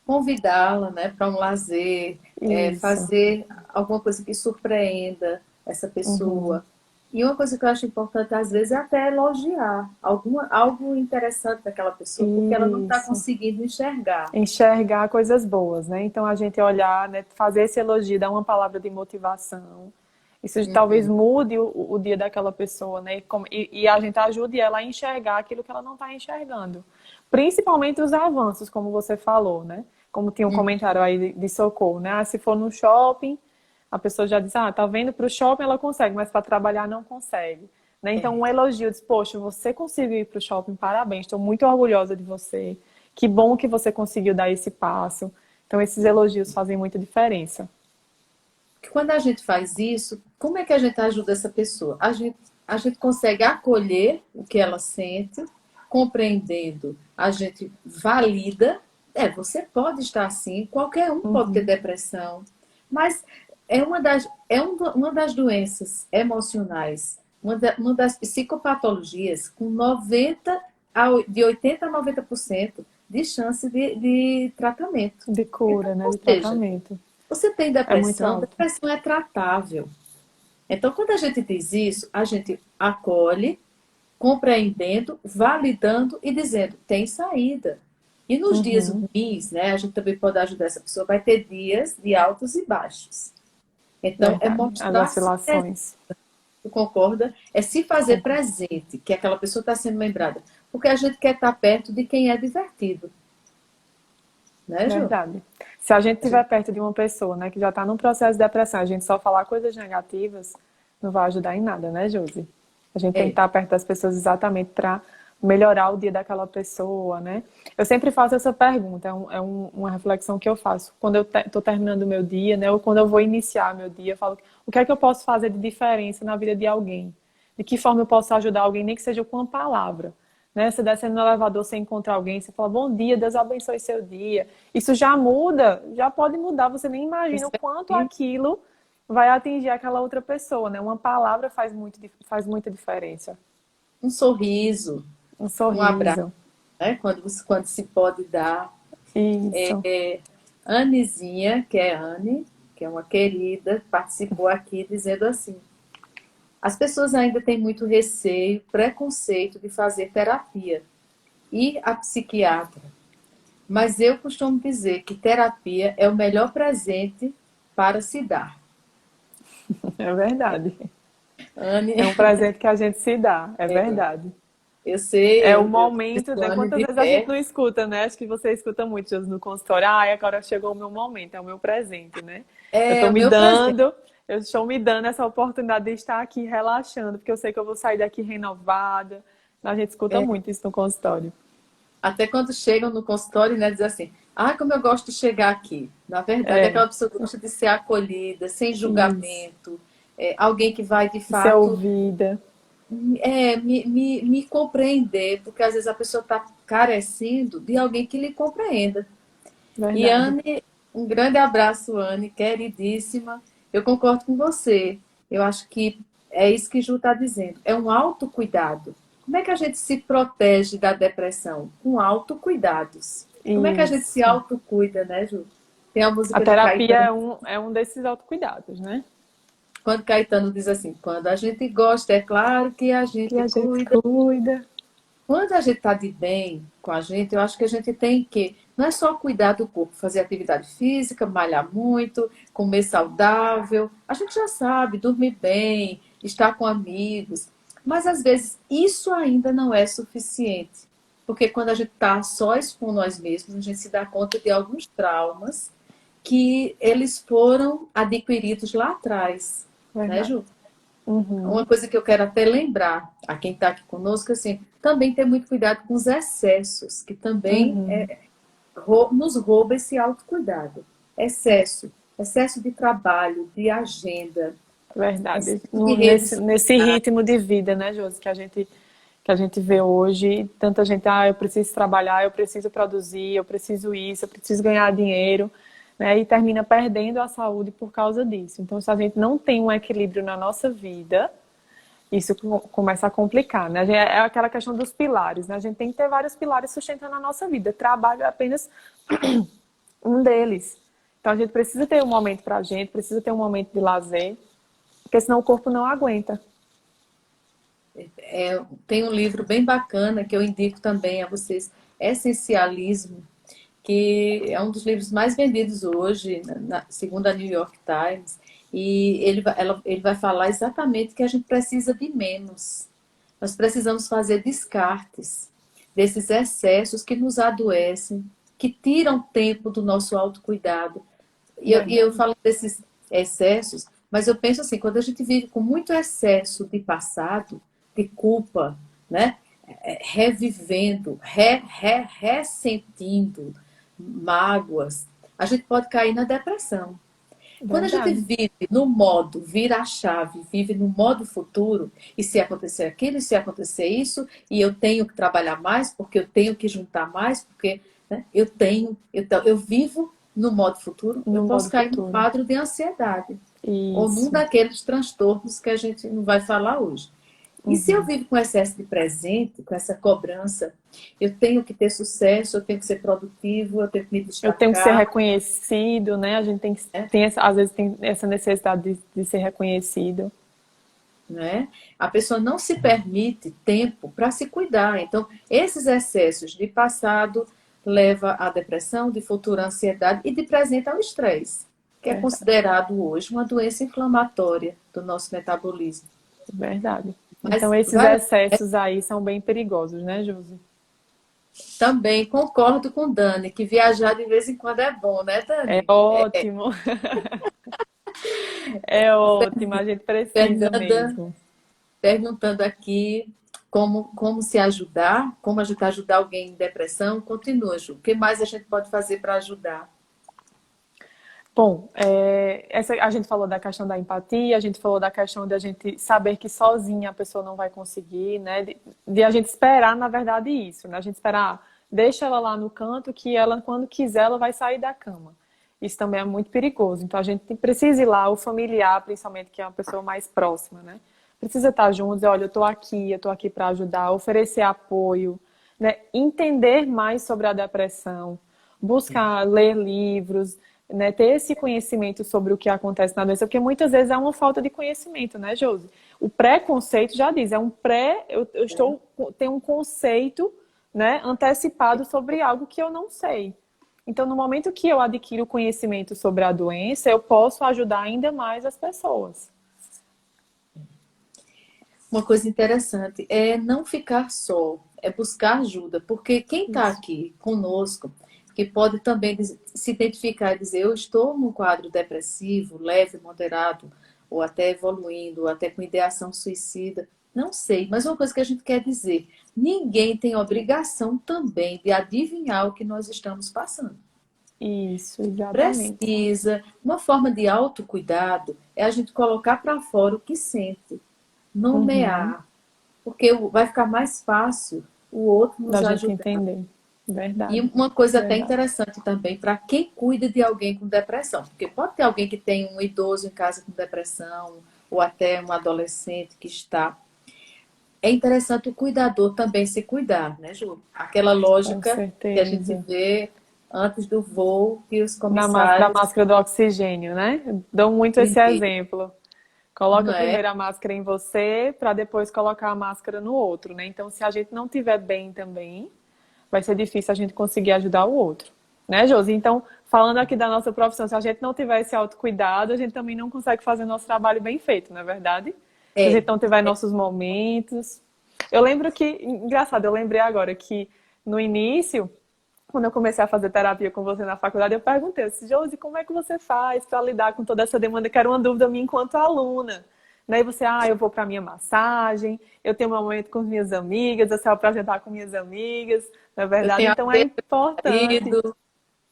convidá-la, né, para um lazer, Isso. fazer alguma coisa que surpreenda essa Uhum. pessoa. E uma coisa que eu acho importante, às vezes, é até elogiar algo interessante daquela pessoa, porque ela não está Isso. conseguindo enxergar. Enxergar coisas boas, né? Então a gente olhar, né, fazer esse elogio, dar uma palavra de motivação. Isso talvez Uhum. mude o dia daquela pessoa, né? E a gente ajude ela a enxergar aquilo que ela não está enxergando. Principalmente os avanços, como você falou, né? Como tinha um Uhum. comentário aí de socorro, né? Se for no shopping, a pessoa já diz, tá vendo para o shopping ela consegue, mas para trabalhar não consegue. Né? Então, É. um elogio diz, poxa, você conseguiu ir para o shopping, parabéns, estou muito orgulhosa de você. Que bom que você conseguiu dar esse passo. Então, esses elogios fazem muita diferença. Quando a gente faz isso, como é que a gente ajuda essa pessoa? A gente consegue acolher o que ela sente, compreendendo, a gente valida. Você pode estar assim, qualquer um pode ter Uhum. depressão, mas uma das doenças emocionais, uma das psicopatologias com 80 a 90% de chance de tratamento. De Então, cura, né? ou De seja, tratamento. você tem É muito depressão, alto. depressão é tratável. Então, quando a gente diz isso, a gente acolhe, compreendendo, validando e dizendo, tem saída. E nos dias Uhum. ruins, né, a gente também pode ajudar essa pessoa, vai ter dias de altos e baixos. Então, é Verdade. As mostrar-se presente, oscilações. tu concorda? É se fazer Concordo. presente, que aquela pessoa está sendo lembrada. Porque a gente quer estar perto de quem é divertido, né, Ju? Verdade. Se a gente A estiver gente perto de uma pessoa, né, que já está num processo de depressão, a gente só falar coisas negativas, não vai ajudar em nada, né, Josi? A gente tem que É, estar perto das pessoas exatamente para melhorar o dia daquela pessoa, né? Eu sempre faço essa pergunta, uma reflexão que eu faço quando eu estou terminando o meu dia, né? Ou quando eu vou iniciar meu dia, eu falo, o que é que eu posso fazer de diferença na vida de alguém? De que forma eu posso ajudar alguém, nem que seja com uma palavra, né? Você descendo no elevador, você encontra alguém, você fala, bom dia, Deus abençoe seu dia. Isso já muda, já pode mudar, você nem imagina o quanto perspectiva, aquilo vai atingir aquela outra pessoa, né? Uma palavra faz muita diferença. um sorriso, Um um abraço, sorriso. né? Quando se pode dar. Isso. Anizinha, que é Anne, que é uma querida, participou aqui dizendo assim: as pessoas ainda têm muito receio, preconceito de fazer terapia, ir a psiquiatra. Mas eu costumo dizer que terapia é o melhor presente para se dar. É verdade. É Anne, um presente que a gente se dá, é verdade. eu sei, É o eu momento, conheço né? a Anne Quantas de vezes a gente pé. não escuta, né? Acho que você escuta muito Jesus, no consultório. Ah, agora chegou o meu momento, é o meu presente, né? Eu É estou o me meu presente. dando, eu estou me dando essa oportunidade de estar aqui relaxando, porque eu sei que eu vou sair daqui renovada. A gente escuta É, muito isso no consultório. até quando chegam no consultório, né, diz assim: ah, como eu gosto de chegar aqui. Na verdade, É, aquela pessoa que gosta de ser acolhida, sem isso. julgamento, alguém que vai de De ser fato ouvida, me compreender, porque às vezes a pessoa está carecendo de alguém que lhe compreenda. E verdade. Anne, um grande abraço, Anne, queridíssima. Eu concordo com você. Eu acho que é isso que Ju está dizendo. É um autocuidado. Como é que a gente se protege da depressão? Com autocuidados. Como é que a gente se Isso. autocuida, né, Ju? Tem a A música de terapia Caetano, é um desses autocuidados, né? quando Caetano diz assim: quando a gente gosta, é claro que a Que gente a gente cuida. cuida. Quando a gente está de bem com a gente, eu acho que a gente tem que, não é só cuidar do corpo, fazer atividade física, malhar muito, comer saudável, a gente já sabe, dormir bem, estar com amigos, mas às vezes isso ainda não é suficiente, porque quando a gente está sós com nós mesmos, a gente se dá conta de alguns traumas que eles foram adquiridos lá atrás, né, Verdade. Ju? Uma Uhum, coisa que eu quero até lembrar a quem está aqui conosco, assim, também ter muito cuidado com os excessos, que também uhum. nos rouba esse autocuidado. Excesso de trabalho, de agenda, Verdade. excesso de redes Nesse sociais. ritmo de vida, né, Josi, que a gente vê hoje, tanta gente, ah, eu preciso trabalhar, eu preciso produzir, eu preciso isso, eu preciso ganhar dinheiro, né, e termina perdendo a saúde por causa disso. Então, se a gente não tem um equilíbrio na nossa vida, isso começa a complicar, né? É aquela questão dos pilares, né? A gente tem que ter vários pilares sustentando a nossa vida. Trabalho é apenas um deles. Então, a gente precisa ter um momento pra gente, precisa ter um momento de lazer, porque senão o corpo não aguenta. Tem um livro bem bacana que eu indico também a vocês, Essencialismo, que é um dos livros mais vendidos hoje, segundo a New York Times, e ele vai falar exatamente que a gente precisa de menos. Nós precisamos fazer descartes desses excessos que nos adoecem, que tiram tempo do nosso autocuidado. E eu Verdade. falo desses excessos, mas eu penso assim, quando a gente vive com muito excesso de passado, de culpa, né? Revivendo, ressentindo mágoas, a gente pode cair na depressão. Quando a gente Verdade. vive no modo vira a chave, vive no modo futuro, e se acontecer aquilo, e se acontecer isso, e eu tenho que trabalhar mais, porque eu tenho que juntar mais, porque né, eu vivo no modo futuro, eu No posso modo cair num futuro. quadro de ansiedade, ou num Isso. daqueles transtornos que a gente não vai falar hoje. E se eu Uhum. vivo com excesso de presente, com essa cobrança, eu tenho que ter sucesso, eu tenho que ser produtivo, eu tenho que me Eu tenho que ser destacar, reconhecido, né? A gente né? às vezes tem essa necessidade de ser reconhecido. Né? A pessoa não se permite tempo para se cuidar. Então, esses excessos de passado leva à depressão, de futuro à ansiedade e de presente ao estresse, que é Verdade. considerado hoje uma doença inflamatória do nosso metabolismo. Verdade. Então, Mas esses vale, excessos aí são bem perigosos, né, Josi? também concordo com Dani, que viajar de vez em quando é bom, né, É Dani? ótimo. É ótimo. A gente precisa Fernanda, mesmo. perguntando aqui como se ajudar, como a gente ajudar alguém em depressão. Continua, Ju. O que mais a gente pode fazer para ajudar? Bom, a gente falou da questão da empatia, a gente falou da questão de a gente saber que sozinha a pessoa não vai conseguir, né? De a gente esperar, na verdade, isso, né? A gente esperar, deixa ela lá no canto que ela, quando quiser, ela vai sair da cama. Isso também é muito perigoso. Então a gente precisa ir lá, o familiar, principalmente, que é uma pessoa mais próxima, né? Precisa estar junto, dizer, olha, eu tô aqui para ajudar, oferecer apoio, né? Entender mais sobre a depressão, buscar ler livros, né, ter esse conhecimento sobre o que acontece na doença, porque muitas vezes é uma falta de conhecimento, né, Josi? O preconceito já diz, tenho um conceito, né, antecipado sobre algo que eu não sei. Então, no momento que eu adquiro conhecimento sobre a doença, eu posso ajudar ainda mais as pessoas. Uma coisa interessante é não ficar só, é buscar ajuda, porque quem está Isso. aqui conosco, que pode também se identificar e dizer, eu estou num quadro depressivo, leve, moderado, ou até evoluindo, ou até com ideação suicida, não sei, mas uma coisa que a gente quer dizer, ninguém tem obrigação também de adivinhar o que nós estamos passando. Isso, exatamente. Precisa, uma forma de autocuidado é a gente colocar para fora o que sente, Uhum. nomear, porque vai ficar mais fácil o outro Da nos gente ajudar. entender. E Verdade, uma coisa até verdade. interessante também para quem cuida de alguém com depressão, porque pode ter alguém que tem um idoso em casa com depressão, ou até um adolescente que está. É interessante o cuidador também se cuidar, né, Ju? Aquela Com lógica que a gente certeza. vê antes do voo, que os Da comissários, máscara do oxigênio, né? Dou muito esse exemplo. não Coloca é? primeiro a máscara em você para depois colocar a máscara no outro, né? Então, se a gente não tiver bem também, vai ser difícil a gente conseguir ajudar o outro, né, Josi? Então, falando aqui da nossa profissão, se a gente não tiver esse autocuidado, a gente também não consegue fazer nosso trabalho bem feito, não é verdade? Se a É, gente não tiver nossos momentos. Eu lembro que, engraçado, eu lembrei agora que no início, quando eu comecei a fazer terapia com você na faculdade, eu perguntei, eu disse, Josi, como é que você faz para lidar com toda essa demanda? Que era uma dúvida minha enquanto aluna. Daí você, eu vou para minha massagem, eu tenho um momento com minhas amigas, eu saio para jantar com minhas amigas, na eu verdade, tenho a então é ver com o importante. marido,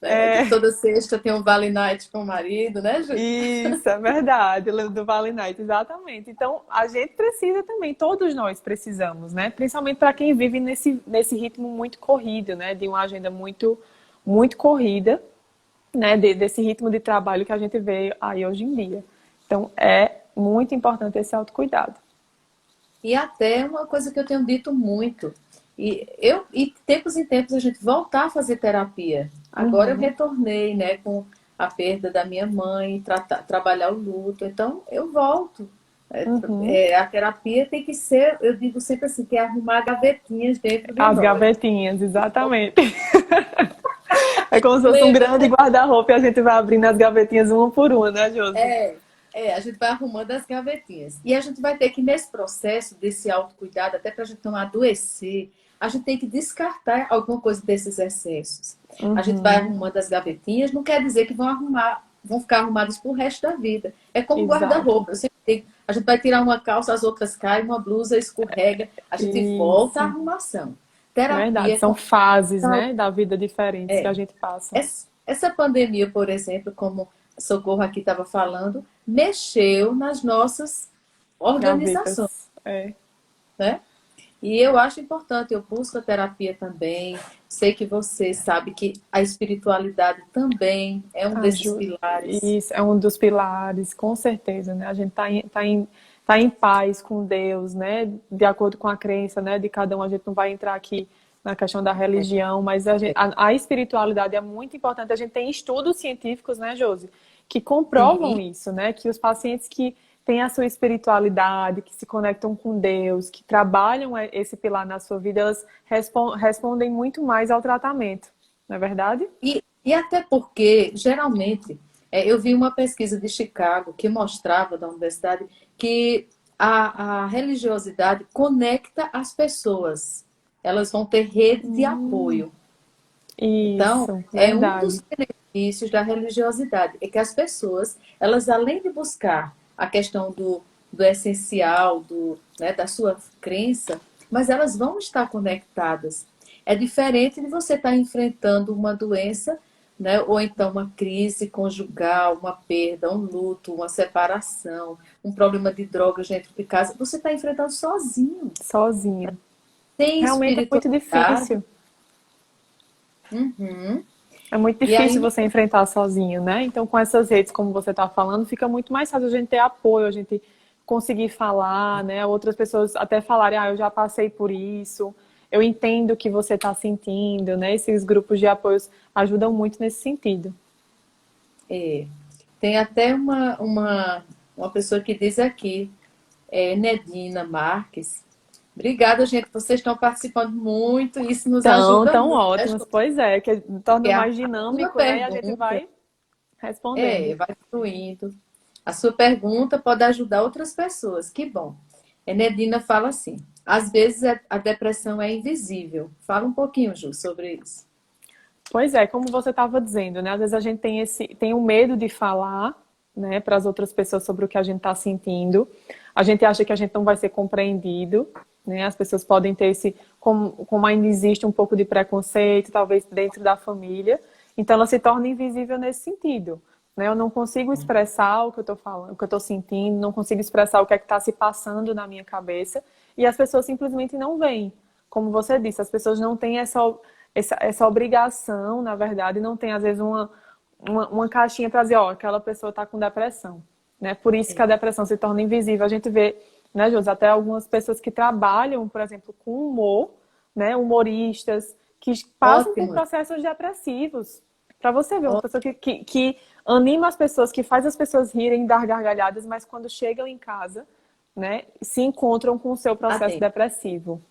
né? É, Toda sexta tem um Vale Night com o marido, né, Ju? isso, é verdade, do Vale Night, exatamente. Então, a gente precisa também, todos nós precisamos, né? Principalmente para quem vive nesse ritmo muito corrido, né? De uma agenda muito corrida, né? Desse ritmo de trabalho que a gente vê aí hoje em dia. Então, é muito importante esse autocuidado. E até uma coisa que eu tenho dito muito. E tempos em tempos a gente voltar a fazer terapia. Agora eu Uhum, retornei, né, com a perda da minha mãe, trabalhar o luto. Então eu volto. uhum. A terapia tem que ser, eu digo sempre assim, que é arrumar gavetinhas dentro de As nós. gavetinhas, exatamente. É como se fosse um Lembra? grande guarda-roupa e a gente vai abrindo as gavetinhas uma por uma, né, Josi? A gente vai arrumando as gavetinhas. E a gente vai ter que, nesse processo desse autocuidado, até para a gente não adoecer, a gente tem que descartar alguma coisa desses excessos. A gente vai Uhum, arrumando as gavetinhas, não quer dizer que vão ficar arrumadas pro resto da vida. É como exato. guarda-roupa. Eu sempre digo, a gente vai tirar uma calça, as outras caem, uma blusa escorrega, a gente volta à Isso. arrumação. Verdade. Terapia, São fases, né, da vida diferentes que a gente passa. essa pandemia, por exemplo, como Socorro aqui estava falando, mexeu nas nossas organizações, Gavetas. É. né? E eu acho importante, eu busco a terapia também. Sei que você sabe que a espiritualidade também é um desses pilares. Isso é um dos pilares, com certeza, né? A gente tá em paz com Deus, né? De acordo com a crença, né? De cada um. A gente não vai entrar aqui na questão da religião, mas a espiritualidade é muito importante. A gente tem estudos científicos, né, Josi, que comprovam Sim, isso, né? Que os pacientes que têm a sua espiritualidade, que se conectam com Deus, que trabalham esse pilar na sua vida, elas respondem muito mais ao tratamento, não é verdade? e até porque, geralmente, eu vi uma pesquisa de Chicago que mostrava, da universidade, que a religiosidade conecta as pessoas. Elas vão ter rede de Hum. apoio. Então, Isso, é um dos verdade. benefícios da religiosidade, é que as pessoas, elas além de buscar a questão do do essencial, né, da sua crença, mas elas vão estar conectadas. É diferente de você estar enfrentando uma doença, né, ou então uma crise conjugal, uma perda, um luto, uma separação, um problema de drogas dentro de casa. Você está enfrentando sozinho, Sozinho. sem Realmente é muito espiritualidade. difícil. Uhum. É muito E difícil aí, você enfrentar sozinho, né? Então, com essas redes, como você está falando, fica muito mais fácil a gente ter apoio, a gente conseguir falar, né? Outras pessoas até falarem, eu já passei por isso, eu entendo o que você está sentindo, né? Esses grupos de apoios ajudam muito nesse sentido. tem até uma pessoa que diz aqui, Nedina Marques. Obrigada, gente. Vocês estão participando muito. Isso nos Tão, ajuda tão muito, né, ótimos, Ju? pois é, que Porque torna a mais sua dinâmico, né? E a gente pergunta vai respondendo. vai fluindo. A sua pergunta pode ajudar outras pessoas. Que bom. Nedina fala assim: às vezes a depressão é invisível. Fala um pouquinho, Ju, sobre isso. Pois é, como você estava dizendo, né? Às vezes a gente tem o medo de falar, né, para as outras pessoas sobre o que a gente está sentindo. A gente acha que a gente não vai ser compreendido, né? As pessoas podem ter como ainda existe um pouco de preconceito, talvez dentro da família. Então ela se torna invisível nesse sentido, né? Eu não consigo expressar o que eu estou falando, o que eu estou sentindo, não consigo expressar o que é que está se passando na minha cabeça e as pessoas simplesmente não veem. Como você disse, as pessoas não têm essa obrigação, na verdade, não tem, às vezes, uma caixinha para dizer, aquela pessoa está com depressão. Né? Por isso que a depressão se torna invisível. A gente vê, né, Josi, até algumas pessoas que trabalham, por exemplo, com humor, né, humoristas, que passam por Ótimo. processos depressivos. Para você ver, uma Ó, pessoa que anima as pessoas, que faz as pessoas rirem, dar gargalhadas, mas quando chegam em casa, né, se encontram com o seu processo adendo. depressivo.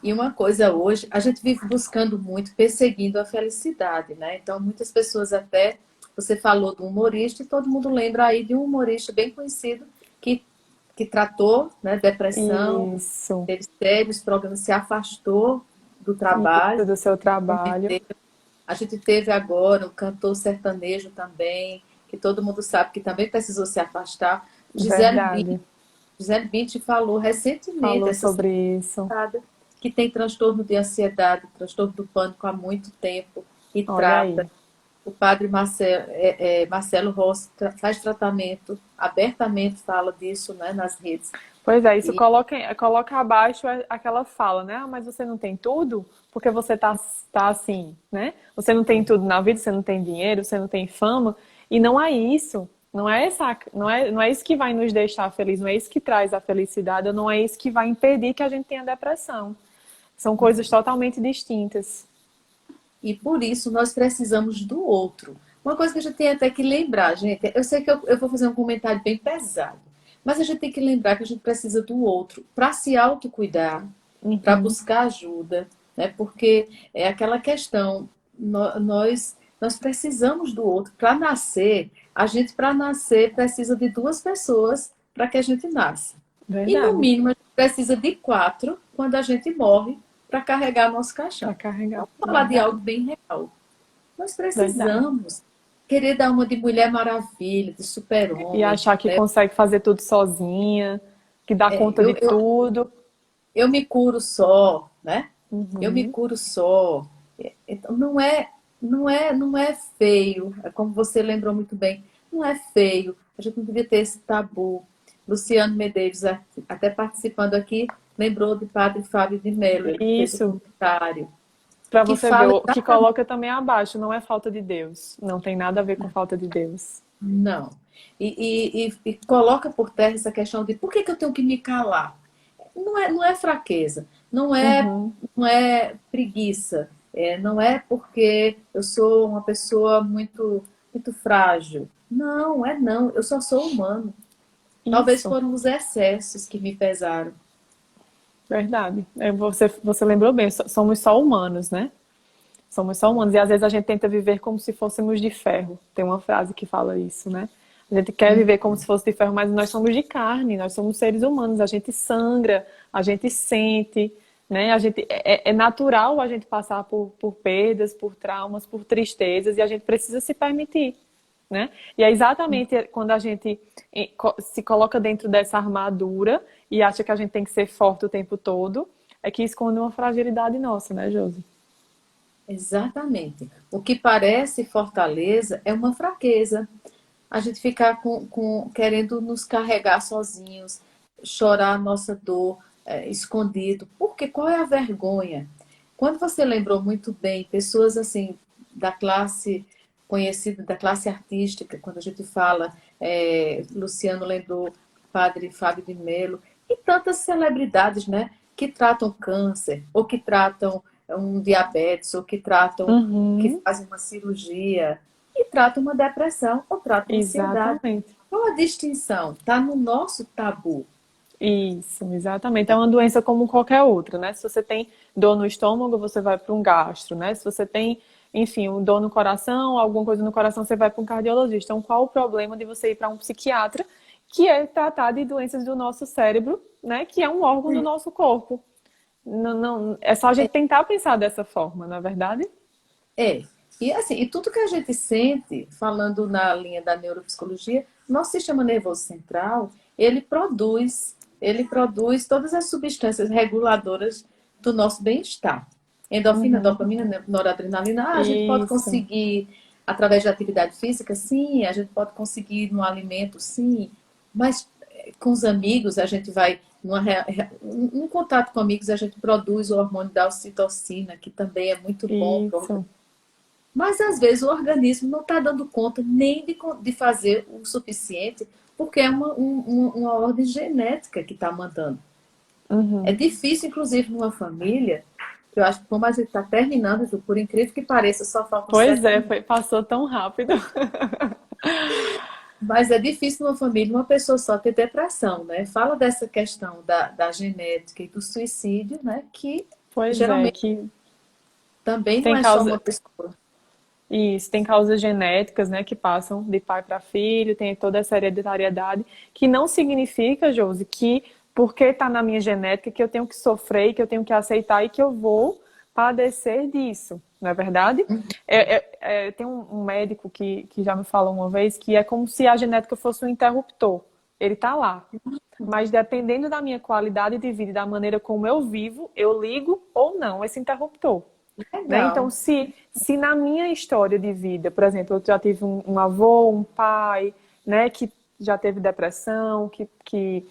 E uma coisa hoje, a gente vive buscando muito, perseguindo a felicidade, né? Então, muitas pessoas até, você falou do humorista, e todo mundo lembra aí de um humorista bem conhecido que tratou, né, depressão, Isso. teve sérios problemas, se afastou do trabalho. Isso, do seu trabalho. A gente teve agora um cantor sertanejo também, que todo mundo sabe que também precisou se afastar. Verdade. Gisele Bündchen falou recentemente, Falou essa sobre isso. semana, que tem transtorno de ansiedade, transtorno do pânico há muito tempo e Olha trata. aí. O padre Marcelo Rossi faz tratamento, abertamente fala disso, né, nas redes. Pois é, isso E coloca abaixo aquela fala, né? Mas você não tem tudo porque você tá assim, né? Você não tem tudo na vida, você não tem dinheiro, você não tem fama. E não é isso. Não é isso que vai nos deixar felizes, não é isso que traz a felicidade, não é isso que vai impedir que a gente tenha depressão. São coisas totalmente distintas. E por isso nós precisamos do outro. Uma coisa que a gente tem até que lembrar, gente, eu sei que eu vou fazer um comentário bem pesado, mas a gente tem que lembrar que a gente precisa do outro para se autocuidar, para Uhum. buscar ajuda, né? Porque é aquela questão, nós precisamos do outro. Para nascer, a gente para nascer precisa de duas pessoas para que a gente nasça. E no Verdade. mínimo a gente precisa de quatro quando a gente morre para carregar nosso Para caixão. carregar. Vamos falar de Verdade. algo bem real. Nós Verdade. precisamos querer dar uma de Mulher Maravilha, de E super-homem, achar que né? consegue fazer tudo sozinha, que dá conta de Eu, eu, tudo. eu me curo só, né? Eu me Uhum. curo só. Então, não é feio. É como você lembrou muito bem. Não é feio. A gente não devia ter esse tabu. Luciano Medeiros, até participando aqui, lembrou de Padre Fábio de Mello. Ele fez um Isso, comentário para que você ver, fala o que exatamente. coloca também abaixo, não é falta de Deus. Não tem nada a ver com falta de Deus. Não. E coloca por terra essa questão de por que eu tenho que me calar? Não é fraqueza, não é, Uhum. não é preguiça, não é porque eu sou uma pessoa muito, muito frágil. Não, não. Eu só sou humano. Talvez Isso, foram os excessos que me pesaram. verdade. Você lembrou bem, somos só humanos, né? Somos só humanos. E às vezes a gente tenta viver como se fôssemos de ferro. Tem uma frase que fala isso, né? A gente quer viver como se fosse de ferro, mas nós somos de carne, nós somos seres humanos. A gente sangra, a gente sente, né? É natural a gente passar por perdas, por traumas, por tristezas, e a gente precisa se permitir. né? E é exatamente quando a gente se coloca dentro dessa armadura e acha que a gente tem que ser forte o tempo todo, é que esconde uma fragilidade nossa, né, Josi? Exatamente. O que parece fortaleza é uma fraqueza. A gente ficar querendo nos carregar sozinhos, chorar a nossa dor escondido. Porque qual é a vergonha? Quando você lembrou muito bem, pessoas assim, da classe conhecida, da classe artística, quando a gente fala, Luciano lembrou Padre Fábio de Mello, e tantas celebridades, né, que tratam câncer, ou que tratam um diabetes, ou que Uhum, fazem uma cirurgia, e tratam uma depressão, ou tratam ansiedade. exatamente. Qual a distinção? Está no nosso tabu. Isso, exatamente. É uma doença como qualquer outra, né? Se você tem dor no estômago, você vai para um gastro, né? Se você tem, enfim, um dor no coração, alguma coisa no coração, você vai para um cardiologista. Então, qual o problema de você ir para um psiquiatra, que é tratar de doenças do nosso cérebro, né? Que é um órgão do nosso corpo. Não, não, é só a gente tentar pensar dessa forma, não é verdade? É. E assim, e tudo que a gente sente, falando na linha da neuropsicologia, nosso sistema nervoso central, ele produz todas as substâncias reguladoras do nosso bem-estar. Endorfina, Uhum. dopamina, noradrenalina, a gente pode Isso, conseguir através da atividade física, sim, a gente pode conseguir no alimento, sim, mas com os amigos a gente vai um contato com amigos a gente produz o hormônio da ocitocina, que também é muito bom para o organismo. isso. Mas às vezes o organismo não está dando conta nem de fazer o suficiente, porque é uma ordem genética que está mandando. É Uhum. difícil, inclusive, numa família, que eu acho que como a gente está terminando, Ju, por incrível que pareça, só faltam Pois 7 é, minutos. passou tão rápido. Mas é difícil numa família uma pessoa só ter depressão, né? Fala dessa questão da genética e do suicídio, né? Que Pois é, geralmente que também não tem é só uma causa, pessoa. isso, tem causas genéticas, né, que passam de pai para filho, tem toda essa hereditariedade, que não significa, Josi, que porque está na minha genética que eu tenho que sofrer, que eu tenho que aceitar e que eu vou padecer disso, não é verdade? Tem um médico que já me falou uma vez que é como se a genética fosse um interruptor. Ele está lá. Mas dependendo da minha qualidade de vida e da maneira como eu vivo, eu ligo ou não esse interruptor. Né? Então, Legal. se na minha história de vida, por exemplo, eu já tive um avô, um pai, né, que já teve depressão, que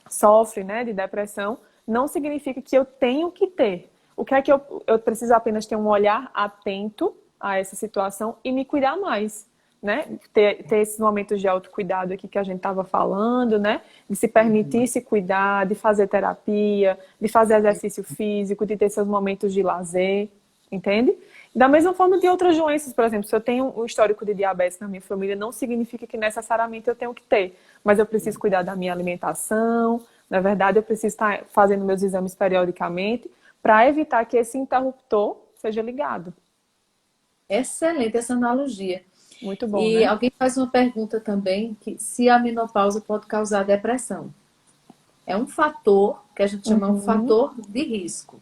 sofre, né, de depressão, não significa que eu tenho que ter. O que é que eu preciso apenas ter um olhar atento a essa situação e me cuidar mais, né? Ter esses momentos de autocuidado aqui que a gente estava falando, né? De se permitir se cuidar, de fazer terapia, de fazer exercício físico, de ter seus momentos de lazer, entende? Da mesma forma de outras doenças, por exemplo, se eu tenho um histórico de diabetes na minha família, não significa que necessariamente eu tenho que ter, mas eu preciso cuidar da minha alimentação, na verdade eu preciso estar fazendo meus exames periodicamente para evitar que esse interruptor seja ligado. Excelente essa analogia. Muito bom, E né? alguém faz uma pergunta também que se a menopausa pode causar depressão. É um fator que a gente chama um Uhum. fator de risco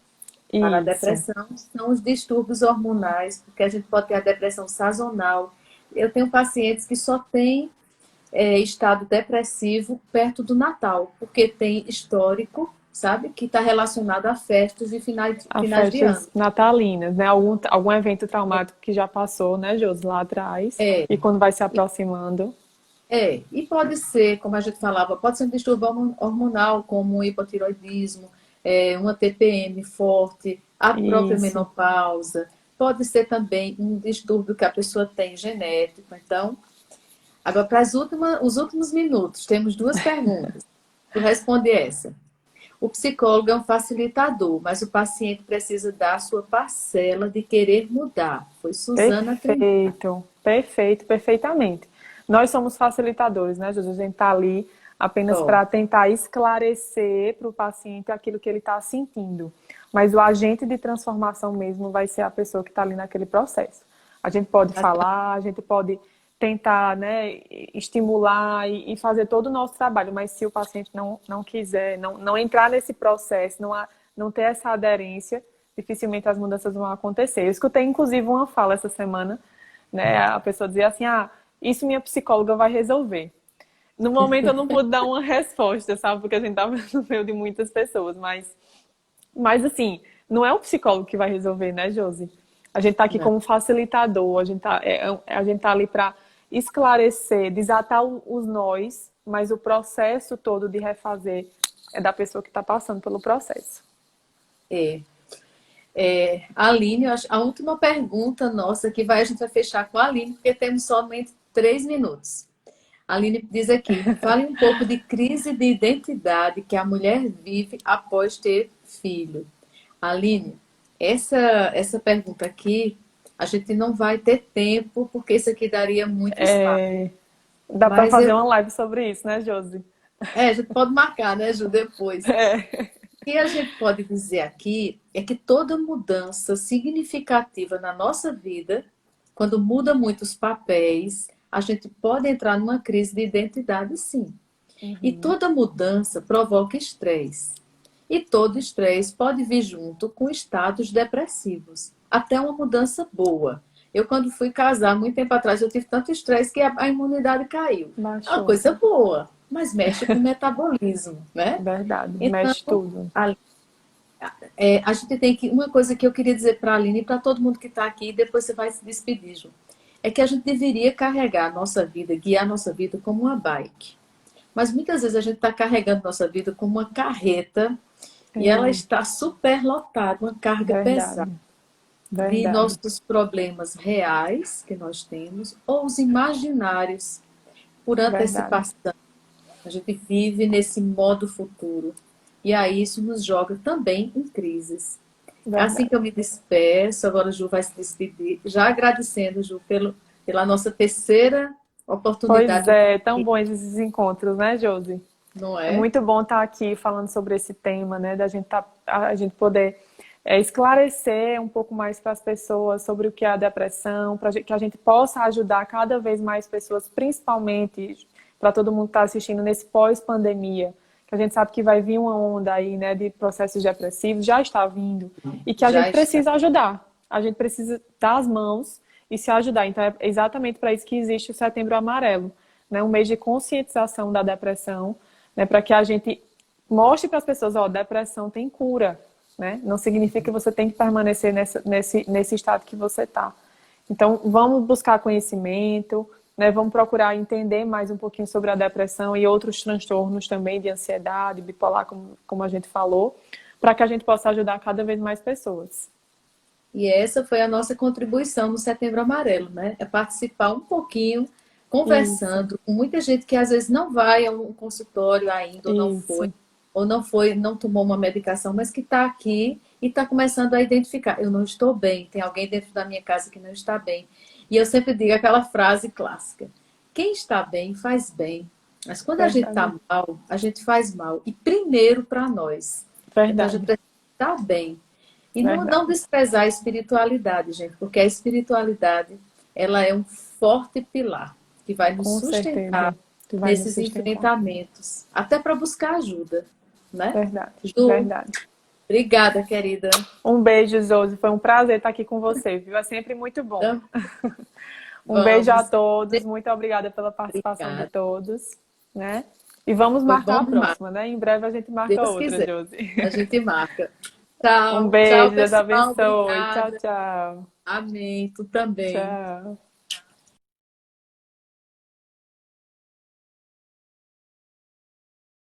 para a Isso. depressão, são os distúrbios hormonais, porque a gente pode ter a depressão sazonal. Eu tenho pacientes que só têm estado depressivo perto do Natal, porque tem histórico, sabe, que está relacionado a festas e A finais de ano. festas natalinas, né? Algum evento traumático que já passou, né, Josi, lá atrás. É, E quando vai se aproximando. e pode ser, como a gente falava, pode ser um distúrbio hormonal, como um hipotiroidismo, uma TPM forte, a própria Isso. menopausa. Pode ser também um distúrbio que a pessoa tem genético. Então, agora para os últimos minutos, temos duas perguntas. Tu responde essa. O psicólogo é um facilitador, mas o paciente precisa dar a sua parcela de querer mudar. Foi Suzana Trindade. Perfeito, perfeito, perfeitamente. Nós somos facilitadores, né, Jesus? A gente está ali apenas para tentar esclarecer para o paciente aquilo que ele está sentindo. Mas o agente de transformação mesmo vai ser a pessoa que está ali naquele processo. A gente pode falar, a gente pode tentar, né, estimular e fazer todo o nosso trabalho, mas se o paciente não quiser, não entrar nesse processo, não ter essa aderência, dificilmente as mudanças vão acontecer. Eu escutei, inclusive, uma fala essa semana, né? A pessoa dizia assim, isso minha psicóloga vai resolver. No momento eu não pude dar uma resposta, sabe? Porque a gente tava no meio de muitas pessoas, mas assim, não é o psicólogo que vai resolver, né, Josi? A gente tá aqui Não. como facilitador, a gente tá ali para esclarecer, desatar os nós, mas o processo todo de refazer é da pessoa que está passando pelo processo. É. Aline, a última pergunta nossa que a gente vai fechar com a Aline, porque temos somente 3 minutos. A Aline diz aqui, fale um pouco de crise de identidade que a mulher vive após ter filho. Aline, essa pergunta aqui, a gente não vai ter tempo, porque isso aqui daria muito espaço. Dá para Mas fazer uma live sobre isso, né, Josi? a gente pode marcar, né, Ju, depois. É. O que a gente pode dizer aqui é que toda mudança significativa na nossa vida, quando muda muito os papéis, a gente pode entrar numa crise de identidade, sim. E toda mudança provoca estresse. E todo estresse pode vir junto com estados depressivos. Até uma mudança boa. Eu, quando fui casar, muito tempo atrás, eu tive tanto estresse que a imunidade caiu. É uma Baixou. coisa boa, mas mexe com o metabolismo, né? Verdade, Então, mexe tudo. a gente tem que. Uma coisa que eu queria dizer para a Aline e para todo mundo que está aqui, e depois você vai se despedir, Ju, é que a gente deveria carregar a nossa vida, guiar a nossa vida como uma bike. Mas muitas vezes a gente está carregando nossa vida como uma carreta e ela está super lotada, uma carga pesada Verdade, de verdade, nossos problemas reais que nós temos ou os imaginários por verdade, antecipação. A gente vive nesse modo futuro. E aí isso nos joga também em crises. É assim verdade. que eu me despeço. Agora o Ju vai se despedir. Já agradecendo, Ju, pela nossa terceira Pois oportunidade, é, tão bons esses encontros, né, Josi? não É é? muito bom estar aqui falando sobre esse tema, né? A gente poder esclarecer um pouco mais para as pessoas sobre o que é a depressão, para que a gente possa ajudar cada vez mais pessoas, principalmente para todo mundo que está assistindo nesse pós-pandemia, que a gente sabe que vai vir uma onda aí, né, de processos depressivos, já está vindo, e que a Já gente está. precisa ajudar. A gente precisa dar as mãos e se ajudar. Então é exatamente para isso que existe o Setembro Amarelo, né? Um mês de conscientização da depressão, né, para que a gente mostre para as pessoas, ó, depressão tem cura, né? Não significa que você tem que permanecer nesse estado que você está. Então, vamos buscar conhecimento, né? Vamos procurar entender mais um pouquinho sobre a depressão e outros transtornos também de ansiedade, bipolar, como a gente falou, para que a gente possa ajudar cada vez mais pessoas. E essa foi a nossa contribuição no Setembro Amarelo, né? É participar um pouquinho, Isso, conversando com muita gente que às vezes não vai a um consultório ainda, isso, ou não foi, não tomou uma medicação, mas que está aqui e está começando a identificar. Eu não estou bem, tem alguém dentro da minha casa que não está bem. E eu sempre digo aquela frase clássica: quem está bem faz bem. Mas quando a gente está verdade, mal, a gente faz mal. E primeiro para nós. Então a gente verdade, precisa estar bem. E não verdade. desprezar a espiritualidade, gente, porque a espiritualidade, ela é um forte pilar que vai nos Com sustentar certeza, tu vai nos nesses sustentar. enfrentamentos, até para buscar ajuda, né? Verdade, Ju, verdade. obrigada, querida. Um beijo, Josi. Foi um prazer estar aqui com você, viu? É sempre muito bom. Então, Um beijo a vamos. todos. Muito obrigada pela participação de Obrigada. todos, né? E vamos Foi marcar bom a demais. próxima, né? Em breve a gente marca Deus outra, quiser. Josi. A gente marca. Um Tchau, tchau, beijo, Deus pessoal. abençoe. Tchau, Obrigada. tchau. Amém. Tu também. Tchau.